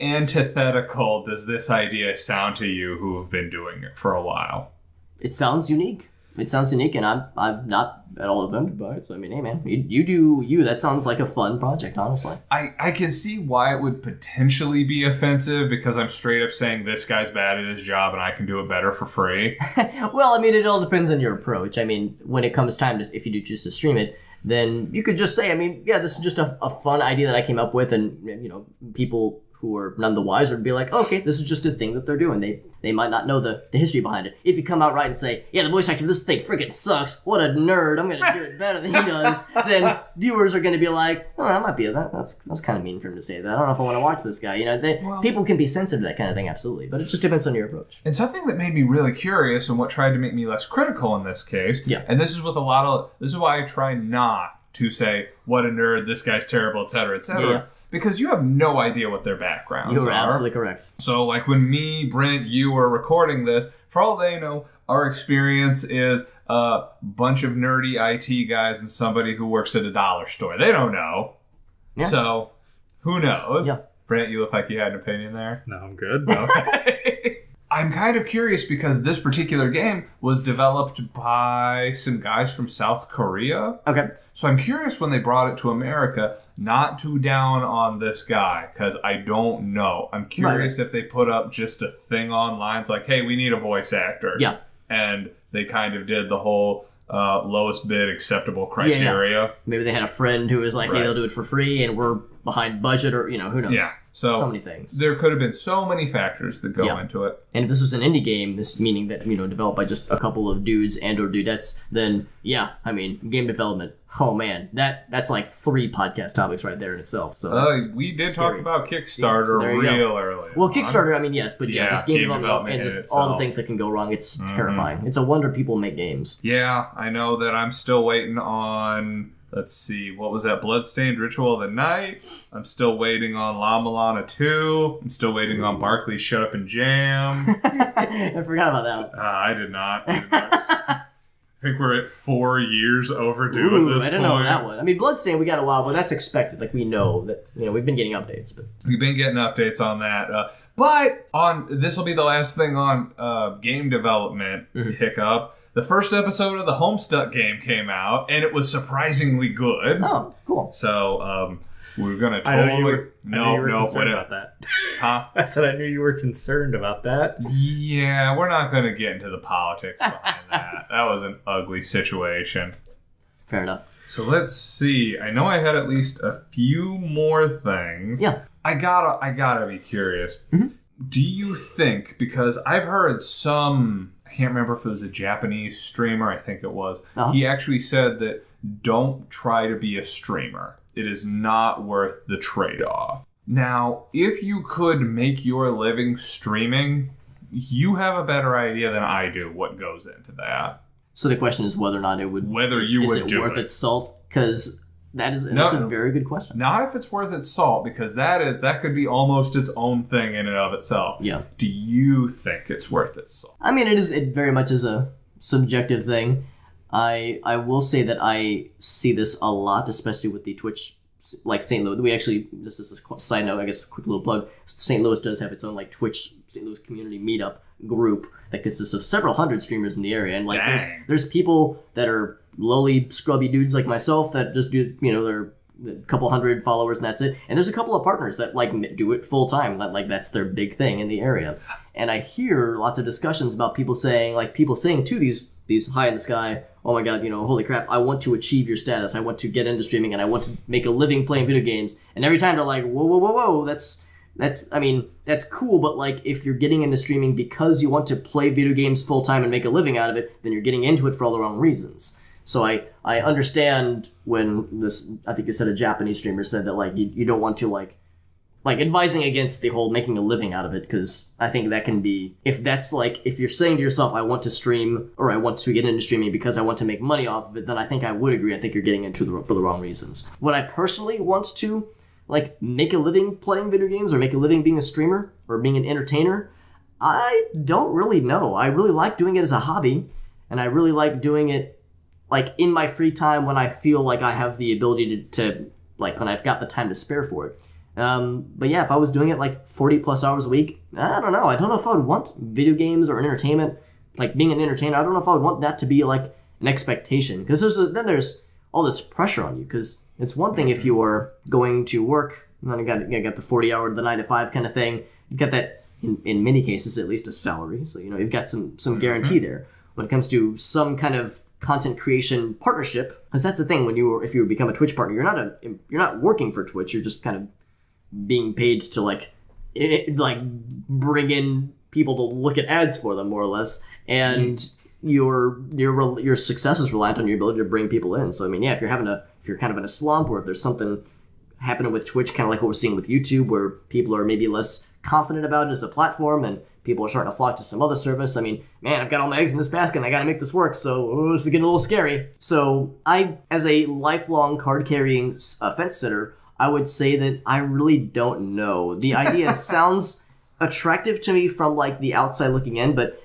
antithetical does this idea sound to you who have been doing it for a while? It sounds unique. And I'm not at all offended by it. So, I mean, hey, man, you do you. That sounds like a fun project, honestly. I can see why it would potentially be offensive because I'm straight up saying this guy's bad at his job and I can do it better for free. Well, I mean, it all depends on your approach. I mean, when it comes time to, if you do choose to stream it, then you could just say, I mean, yeah, this is just a fun idea that I came up with, and, you know, people who are none the wiser would be like, okay, this is just a thing that they're doing. They might not know the history behind it. If you come out right and say, yeah, the voice actor for this thing freaking sucks, what a nerd, I'm going to do it better than he does, then viewers are going to be like, oh, that might be that's kind of mean for him to say that. I don't know if I want to watch this guy. You know, people can be sensitive to that kind of thing, absolutely, but it just depends on your approach. And something that made me really curious and what tried to make me less critical in this case, and this is why I try not to say, what a nerd, this guy's terrible, etc., etc., Yeah. because you have no idea what their backgrounds are. You're absolutely correct. So, like, when me, Brent, you are recording this, for all they know, our experience is a bunch of nerdy IT guys and somebody who works at a dollar store. They don't know. Yeah. So, who knows? Yeah. Brent, you look like you had an opinion there. No, I'm good. Okay. I'm kind of curious because this particular game was developed by some guys from South Korea. Okay. So I'm curious when they brought it to America, not too down on this guy, because I don't know. I'm curious if they put up just a thing online. It's like, hey, we need a voice actor. Yeah. And they kind of did the whole lowest bid acceptable criteria. Maybe they had a friend who was like, hey, they'll do it for free, and we're behind budget, or, who knows. Yeah. So many things. There could have been so many factors that go into it. And if this was an indie game, this meaning that, developed by just a couple of dudes and or dudettes, then game development. Oh man, that's like 3 podcast topics right there in itself. So we did talk about Kickstarter real early. Well, Kickstarter, yes, but just game development and just all the things that can go wrong. It's terrifying. It's a wonder people make games. Yeah, I know that I'm still waiting on. Let's see, what was that? Bloodstained Ritual of the Night. I'm still waiting on La Milana 2. I'm still waiting on Barkley's Shut Up and Jam. I forgot about that one. I did not. I think we're at 4 years overdue at this point. I didn't know that one. I mean, Bloodstained, we got a while, but that's expected. Like, we know that, we've been getting updates. But we've been getting updates on that. But this will be the last thing on game development hiccup. The first episode of the Homestuck game came out, and it was surprisingly good. Oh, cool. So, we're going to totally... I knew you were concerned about that. Huh? I said I knew you were concerned about that. Yeah, we're not going to get into the politics behind that. That was an ugly situation. Fair enough. So let's see. I know I had at least a few more things. Yeah. I gotta be curious. Mm-hmm. Do you think, because I've heard some... I can't remember if it was a Japanese streamer, I think it was. Uh-huh. He actually said that don't try to be a streamer. It is not worth the trade-off. Now, if you could make your living streaming, you have a better idea than I do what goes into that. So the question is whether or not it would... Is it worth its salt? Because that's a very good question. Not if it's worth its salt, because that could be almost its own thing in and of itself. Yeah. Do you think it's worth its salt? I mean, it very much is a subjective thing. I will say that I see this a lot, especially with the Twitch, like St. Louis. This is a side note, I guess, a quick little plug. St. Louis does have its own Twitch St. Louis community meetup group that consists of several hundred streamers in the area, and there's people that are lowly scrubby dudes like myself that just do they're a couple hundred followers and that's it, and there's a couple of partners that do it full time, that that's their big thing in the area. And I hear lots of discussions about people saying to these high in the sky, oh my god, holy crap, I want to achieve your status, I want to get into streaming, and I want to make a living playing video games. And every time they're like, whoa, that's cool, but if you're getting into streaming because you want to play video games full time and make a living out of it, then you're getting into it for all the wrong reasons. So I understand when this, I think you said a Japanese streamer said that you don't want to advising against the whole making a living out of it, because I think that can be, if that's if you're saying to yourself, I want to stream, or I want to get into streaming because I want to make money off of it, then I think I would agree. I think you're getting into for the wrong reasons. Would I personally want to make a living playing video games, or make a living being a streamer, or being an entertainer? I don't really know. I really like doing it as a hobby, and I really like doing it in my free time when I feel like I have the ability to when I've got the time to spare for it. But yeah, if I was doing it 40 plus hours a week, I don't know. I don't know if I would want video games or entertainment, being an entertainer. I don't know if I would want that to be an expectation, because there's all this pressure on you. Because it's one thing if you are going to work, and then you got the 40-hour, the 9 to 5 kind of thing. You've got that in many cases at least a salary, so you've got some guarantee there. When it comes to some kind of content creation partnership, because that's the thing, if you become a Twitch partner, you're not working for Twitch, you're just kind of being paid to bring in people to look at ads for them, more or less, and your success is reliant on your ability to bring people in. So if you're kind of in a slump, or if there's something happening with Twitch, kind of like what we're seeing with YouTube, where people are maybe less confident about it as a platform, and people are starting to flock to some other service. I've got all my eggs in this basket, and I got to make this work, so this is getting a little scary. So I, as a lifelong card-carrying fence sitter, I would say that I really don't know. The idea sounds attractive to me from the outside looking in, but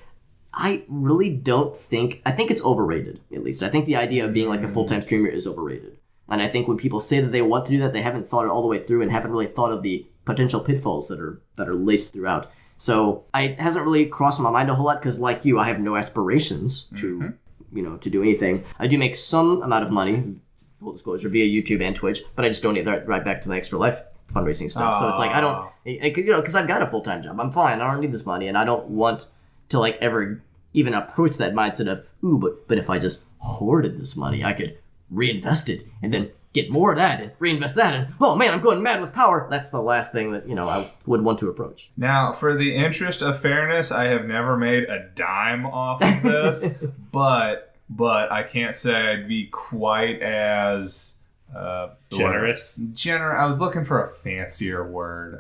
I really don't think... I think it's overrated, at least. I think the idea of being a full-time streamer is overrated. And I think when people say that they want to do that, they haven't thought it all the way through and haven't really thought of the potential pitfalls that are laced throughout. So it hasn't really crossed my mind a whole lot, because like you, I have no aspirations to do anything. I do make some amount of money, full disclosure, via YouTube and Twitch, but I just donate that right back to my Extra Life fundraising stuff. So it's I don't, because I've got a full-time job. I'm fine. I don't need this money, and I don't want to ever even approach that mindset of, ooh, but if I just hoarded this money, I could reinvest it and then get more of that and reinvest that, and oh man, I'm going mad with power. That's the last thing that, I would want to approach. Now, for the interest of fairness, I have never made a dime off of this, but I can't say I'd be quite as generous. I was looking for a fancier word.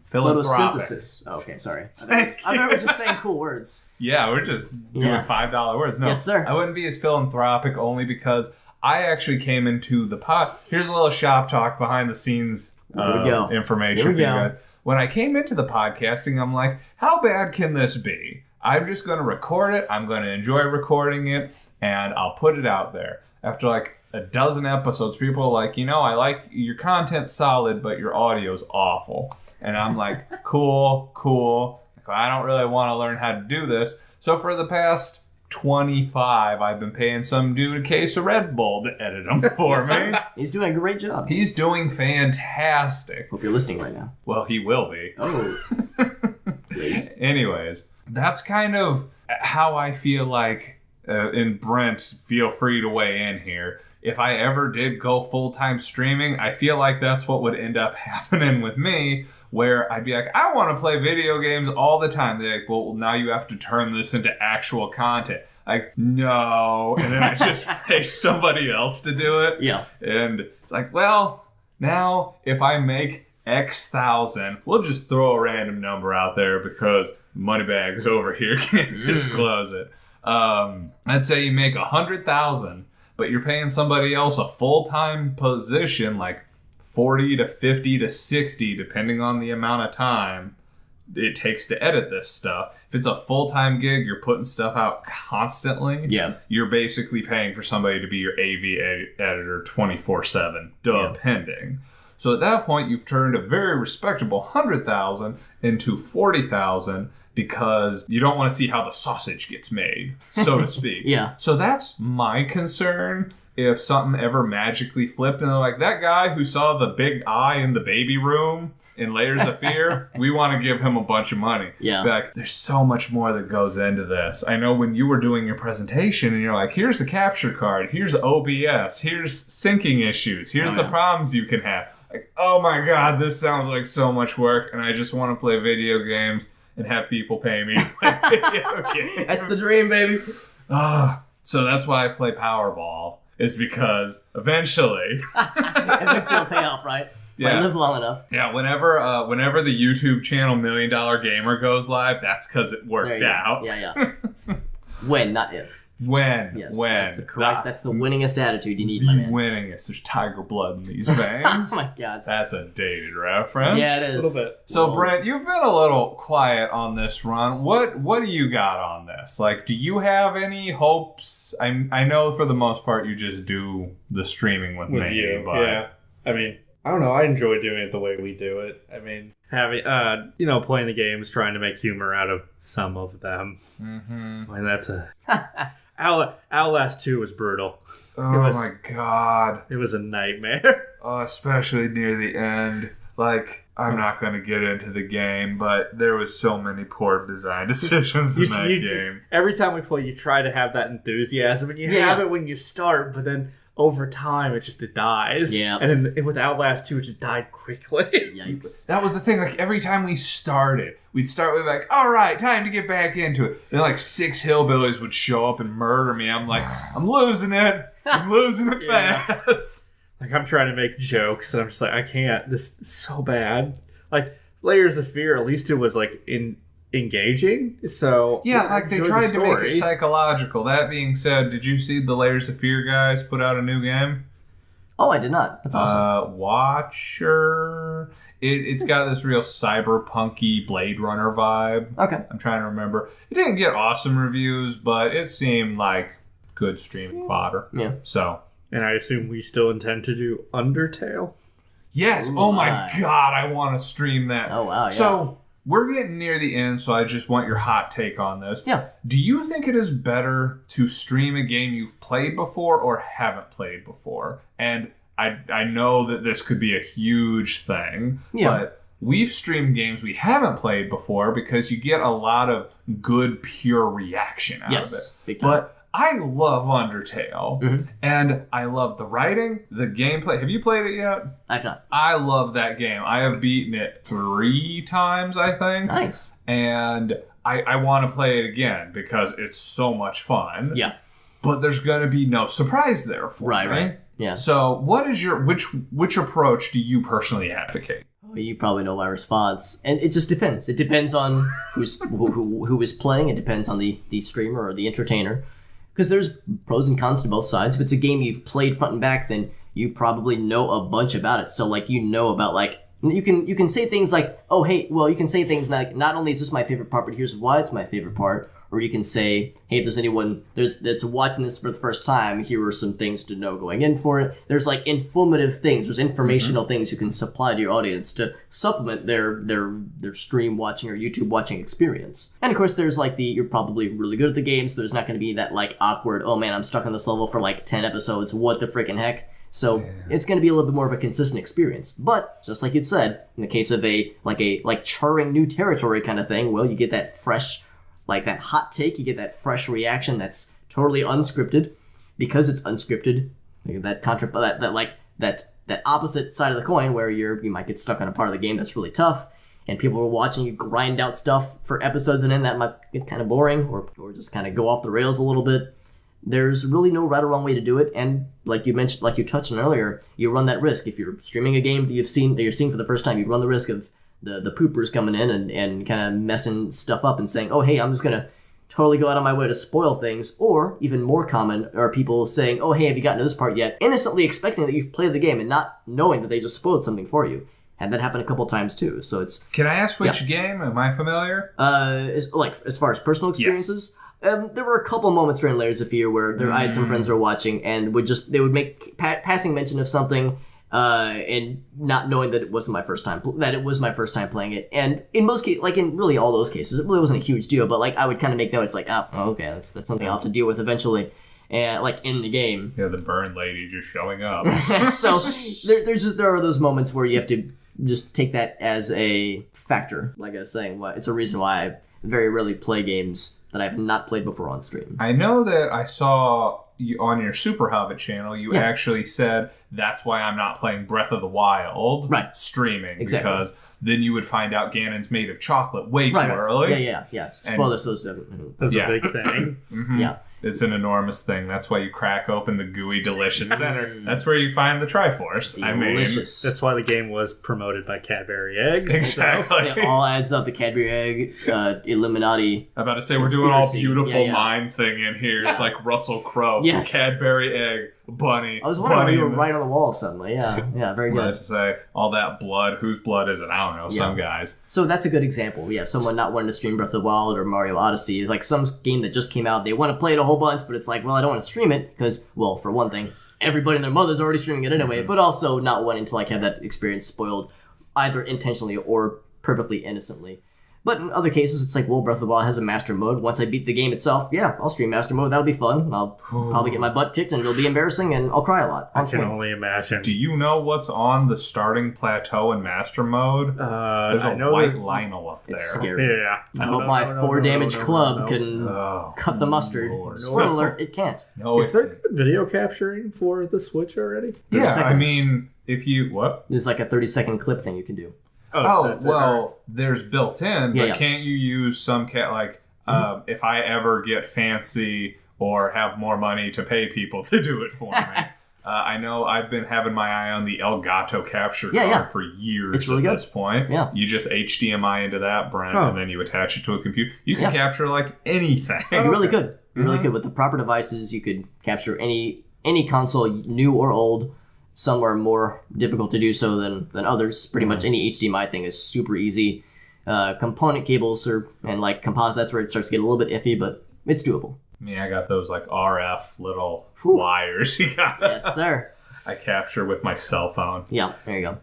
Philanthropic. Photosynthesis. Okay, sorry. I thought I was just saying cool words. Yeah, we're just doing $5 words. No, yes, sir. I wouldn't be as philanthropic only because I actually came into the Here's a little shop talk behind the scenes information for you guys. When I came into the podcasting, I'm like, how bad can this be? I'm just going to record it. I'm going to enjoy recording it, and I'll put it out there. After like a dozen episodes, people are like, I like your content solid, but your audio's awful. And I'm like, cool. I don't really want to learn how to do this. So for the past 25, I've been paying some dude a case of Red Bull to edit them for me. He's doing a great job. He's doing fantastic. Hope you're listening right now. Well, he will be. Oh. Please. Anyways, that's kind of how I feel like, and Brent, feel free to weigh in here. If I ever did go full-time streaming, I feel like that's what would end up happening with me, where I'd be like, I want to play video games all the time. They're like, well, now you have to turn this into actual content. Like, no. And then I just pay somebody else to do it. Yeah. And it's like, well, now if I make X thousand, we'll just throw a random number out there because Moneybags over here can't disclose it. Let's say you make 100,000, but you're paying somebody else a full-time position, like 40 to 50 to 60, depending on the amount of time it takes to edit this stuff. If it's a full-time gig, you're putting stuff out constantly. Yeah. You're basically paying for somebody to be your AV editor 24/7, depending. Yeah. So at that point, you've turned a very respectable 100,000 into 40,000 because you don't want to see how the sausage gets made, so to speak. Yeah. So that's my concern. If something ever magically flipped and they're like, that guy who saw the big eye in the baby room in Layers of Fear, we want to give him a bunch of money. Yeah. Be like, there's so much more that goes into this. I know when you were doing your presentation and you're like, here's the capture card, here's OBS, here's syncing issues, here's the problems you can have. Like, oh my God, this sounds like so much work, and I just want to play video games and have people pay me to play video games. That's the dream, baby. So that's why I play Powerball. Is because eventually it'll pay off, right? If I live long enough. Yeah, whenever the YouTube channel $1 Million Gamer goes live, that's because it worked out. Yeah. When, not if. When. Yes, when. That's the correct. That's the winningest attitude you need, my man. Winningest. There's tiger blood in these veins. Oh my God. That's a dated reference. Yeah, it is. A little bit. So, Brent, you've been a little quiet on this run. What do you got on this? Like, do you have any hopes? I know for the most part you just do the streaming with me. You, but yeah. I mean, I don't know. I enjoy doing it the way we do it. I mean, having, playing the games, trying to make humor out of some of them. Mm-hmm. I mean, that's a... Outlast 2 was brutal. Oh my God. It was a nightmare. Oh, especially near the end. Like, I'm not going to get into the game, but there was so many poor design decisions in that game. Every time we play, you try to have that enthusiasm, and you have it when you start, but then over time, it dies. Yeah. And then with Outlast 2, it just died quickly. Yikes. That was the thing. Like, every time we started, we'd start with like, all right, time to get back into it. Then like 6 hillbillies would show up and murder me. I'm like, I'm losing it. I'm losing it fast. Like, I'm trying to make jokes, and I'm just like, I can't. This is so bad. Like, Layers of Fear, at least it was like engaging. So yeah, like they tried to make it psychological. That being said, did you see the Layers of Fear guys put out a new game? Oh, I did not. That's awesome. Watcher. It's got this real cyberpunky Blade Runner vibe. Okay. I'm trying to remember. It didn't get awesome reviews, but it seemed like good streaming fodder. Yeah. So. And I assume we still intend to do Undertale? Yes. Ooh, oh my God, I want to stream that. Oh wow. Yeah. So we're getting near the end, so I just want your hot take on this. Yeah. Do you think it is better to stream a game you've played before or haven't played before? And I know that this could be a huge thing, but we've streamed games we haven't played before because you get a lot of good, pure reaction out of it. Big time. But I love Undertale, and I love the writing, the gameplay. Have you played it yet? I've not. I love that game. I have beaten it 3 times, I think. Nice. And I want to play it again because it's so much fun. Yeah. But there's going to be no surprise there for me. Right. Yeah. So what is which approach do you personally advocate? You probably know my response, and it just depends. It depends on who is playing. It depends on the streamer or the entertainer, because there's pros and cons to both sides. If it's a game you've played front and back, then you probably know a bunch about it. So like about like you can say things like, oh hey, well you can say things like, not only is this my favorite part, but here's why it's my favorite part. Or you can say, hey, if there's anyone that's watching this for the first time, here are some things to know going in for it. There's like informative things. There's informational things you can supply to your audience to supplement their stream watching or YouTube watching experience. And of course, there's like you're probably really good at the game, so there's not going to be that like awkward, oh man, I'm stuck on this level for like 10 episodes. What the freaking heck? So it's going to be a little bit more of a consistent experience. But just like you said, in the case of a charring new territory kind of thing, well, you get that fresh, like that hot take, you get that fresh reaction that's totally unscripted. Because it's unscripted, that opposite side of the coin where you might get stuck on a part of the game that's really tough, and people are watching you grind out stuff for episodes, and then that might get kind of boring or just kind of go off the rails a little bit. There's really no right or wrong way to do it, and like you mentioned, like you touched on earlier, you run that risk. If you're streaming a game that you're seeing for the first time, you run the risk of the poopers coming in and kind of messing stuff up and saying, oh, hey, I'm just going to totally go out of my way to spoil things. Or even more common are people saying, oh, hey, have you gotten to this part yet? Innocently expecting that you've played the game and not knowing that they just spoiled something for you. Had that happen a couple times too. So it's... Can I ask which game? Am I familiar? As far as personal experiences? Yes. There were a couple moments during Layers of Fear where I had some friends who were watching and they would make passing mention of something and not knowing that it wasn't my first time, that it was my first time playing it. And in most cases, like in really all those cases, it really wasn't a huge deal, but like I would kind of make notes like, oh, okay, that's something I'll have to deal with eventually. And like in the game. Yeah, the burn lady just showing up. So there are those moments where you have to just take that as a factor. Like I was saying, it's a reason why I very rarely play games that I've not played before on stream. I know that I saw on your Super Hobbit channel, you actually said that's why I'm not playing Breath of the Wild streaming. Exactly. Because then you would find out Ganon's made of chocolate way too early. Yeah. Spoilers. That's a big thing. Yeah. It's an enormous thing. That's why you crack open the gooey, delicious center. That's where you find the Triforce. Delicious. That's why the game was promoted by Cadbury Eggs. Exactly. So it all adds up. The Cadbury Egg, Illuminati. I'm about to say, we're doing all beautiful mind thing in here. It's like Russell Crowe. Yes. Cadbury Egg, bunny. I was wondering why you were right on the wall suddenly. Yeah, very good. Let's say, all that blood. Whose blood is it? I don't know. Some guys. So that's a good example. Yeah, someone not wanting to stream Breath of the Wild or Mario Odyssey. Like some game that just came out, they want to play it a whole bunch, but it's like, well, I don't want to stream it because, well, for one thing, everybody and their mother's already streaming it anyway, but also not wanting to like have that experience spoiled either intentionally or perfectly innocently. But in other cases, it's like, well, Breath of the Wild has a master mode. Once I beat the game itself, I'll stream master mode. That'll be fun. I'll probably get my butt kicked and it'll be embarrassing and I'll cry a lot. I can only imagine. Do you know what's on the starting plateau in master mode? There's a white Lionel up there. It's scary. Yeah. I hope my 4 damage club can cut the mustard. Spoiler alert, it can't. No, is there good video capturing for the Switch already? Yeah, I mean, if you... What? There's like a 30-second clip thing you can do. There's built in, but can't you use some if I ever get fancy or have more money to pay people to do it for me? I know I've been having my eye on the Elgato capture card for years. It's really good. At this point. Yeah. You just HDMI into that, Brent, and then you attach it to a computer. You can capture like anything. You really could. You really could. With the proper devices, you could capture any console, new or old. Some are more difficult to do so than others. Pretty much any HDMI thing is super easy. Component cables and like composite, that's where it starts to get a little bit iffy, but it's doable. I got those like RF little wires. Yes, sir. I capture with my cell phone. Yeah, there you go.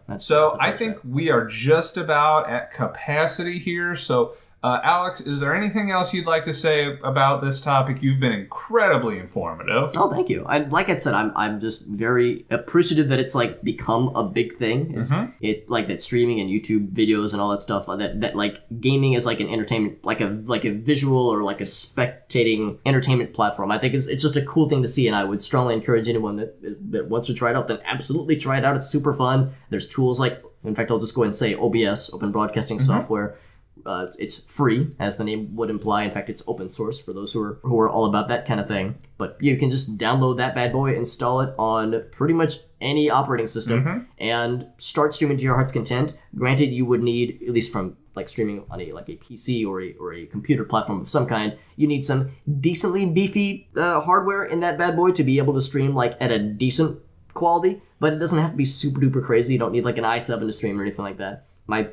I think we are just about at capacity here. So Alex, is there anything else you'd like to say about this topic? You've been incredibly informative. Oh, thank you. Like I said, I'm just very appreciative that it's like become a big thing. It's it like that streaming and YouTube videos and all that stuff. That like gaming is like an entertainment, like a visual or like a spectating entertainment platform. I think it's just a cool thing to see, and I would strongly encourage anyone that wants to try it out, then absolutely try it out. It's super fun. There's tools like, in fact, I'll just go ahead and say OBS, Open Broadcasting Software. It's free, as the name would imply. In fact, it's open source for those who are all about that kind of thing. But you can just download that bad boy, install it on pretty much any operating system, and start streaming to your heart's content. Granted, you would need, at least from like streaming on a PC or a computer platform of some kind, you need some decently beefy hardware in that bad boy to be able to stream like at a decent quality. But it doesn't have to be super duper crazy. You don't need like an i7 to stream or anything like that. My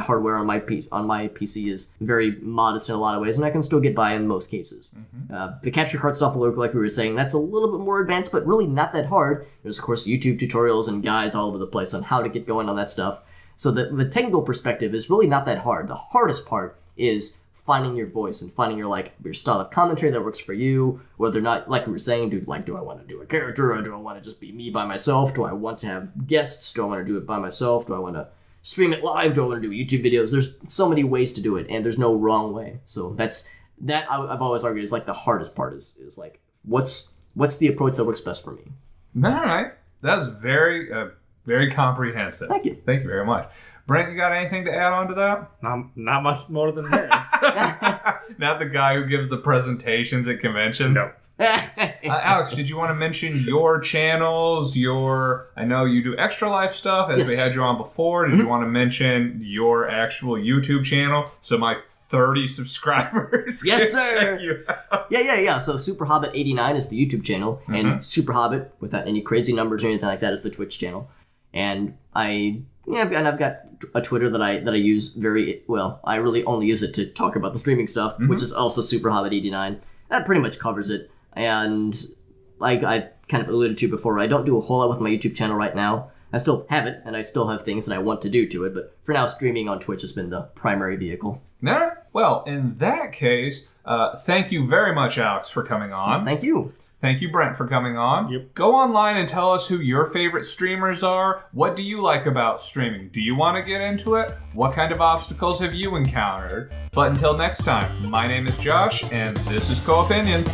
hardware on my PC is very modest in a lot of ways, and I can still get by in most cases. The capture card stuff, like we were saying, that's a little bit more advanced, but really not that hard. There's, of course, YouTube tutorials and guides all over the place on how to get going on that stuff. So the technical perspective is really not that hard. The hardest part is finding your voice and finding your style of commentary that works for you, whether or not, like we were saying, do I want to do a character, or do I want to just be me by myself? Do I want to have guests? Do I want to do it by myself? Do I want to stream it live? Do I want to do YouTube videos? There's so many ways to do it, and there's no wrong way. So I've always argued is like the hardest part is like what's the approach that works best for me. All right, that's very very comprehensive. Thank you very much. Brent, you got anything to add on to that? Not much more than this. Not the guy who gives the presentations at conventions. No. Alex, did you want to mention your channels? I know you do Extra Life stuff, as we had you on before. Did you want to mention your actual YouTube channel so my 30 subscribers yes, can sir. check you out? Yeah. So Super Hobbit 89 is the YouTube channel, and Super Hobbit, without any crazy numbers or anything like that, is the Twitch channel. And I've got a Twitter that I use very well. I really only use it to talk about the streaming stuff, which is also Super Hobbit 89. That pretty much covers it. And like I kind of alluded to before, I don't do a whole lot with my YouTube channel right now. I still have it, and I still have things that I want to do to it, but for now, streaming on Twitch has been the primary vehicle. All right. Well, in that case, thank you very much, Alex, for coming on. Thank you. Thank you, Brent, for coming on. Yep. Go online and tell us who your favorite streamers are. What do you like about streaming? Do you want to get into it? What kind of obstacles have you encountered? But until next time, my name is Josh, and this is Co-Opinions.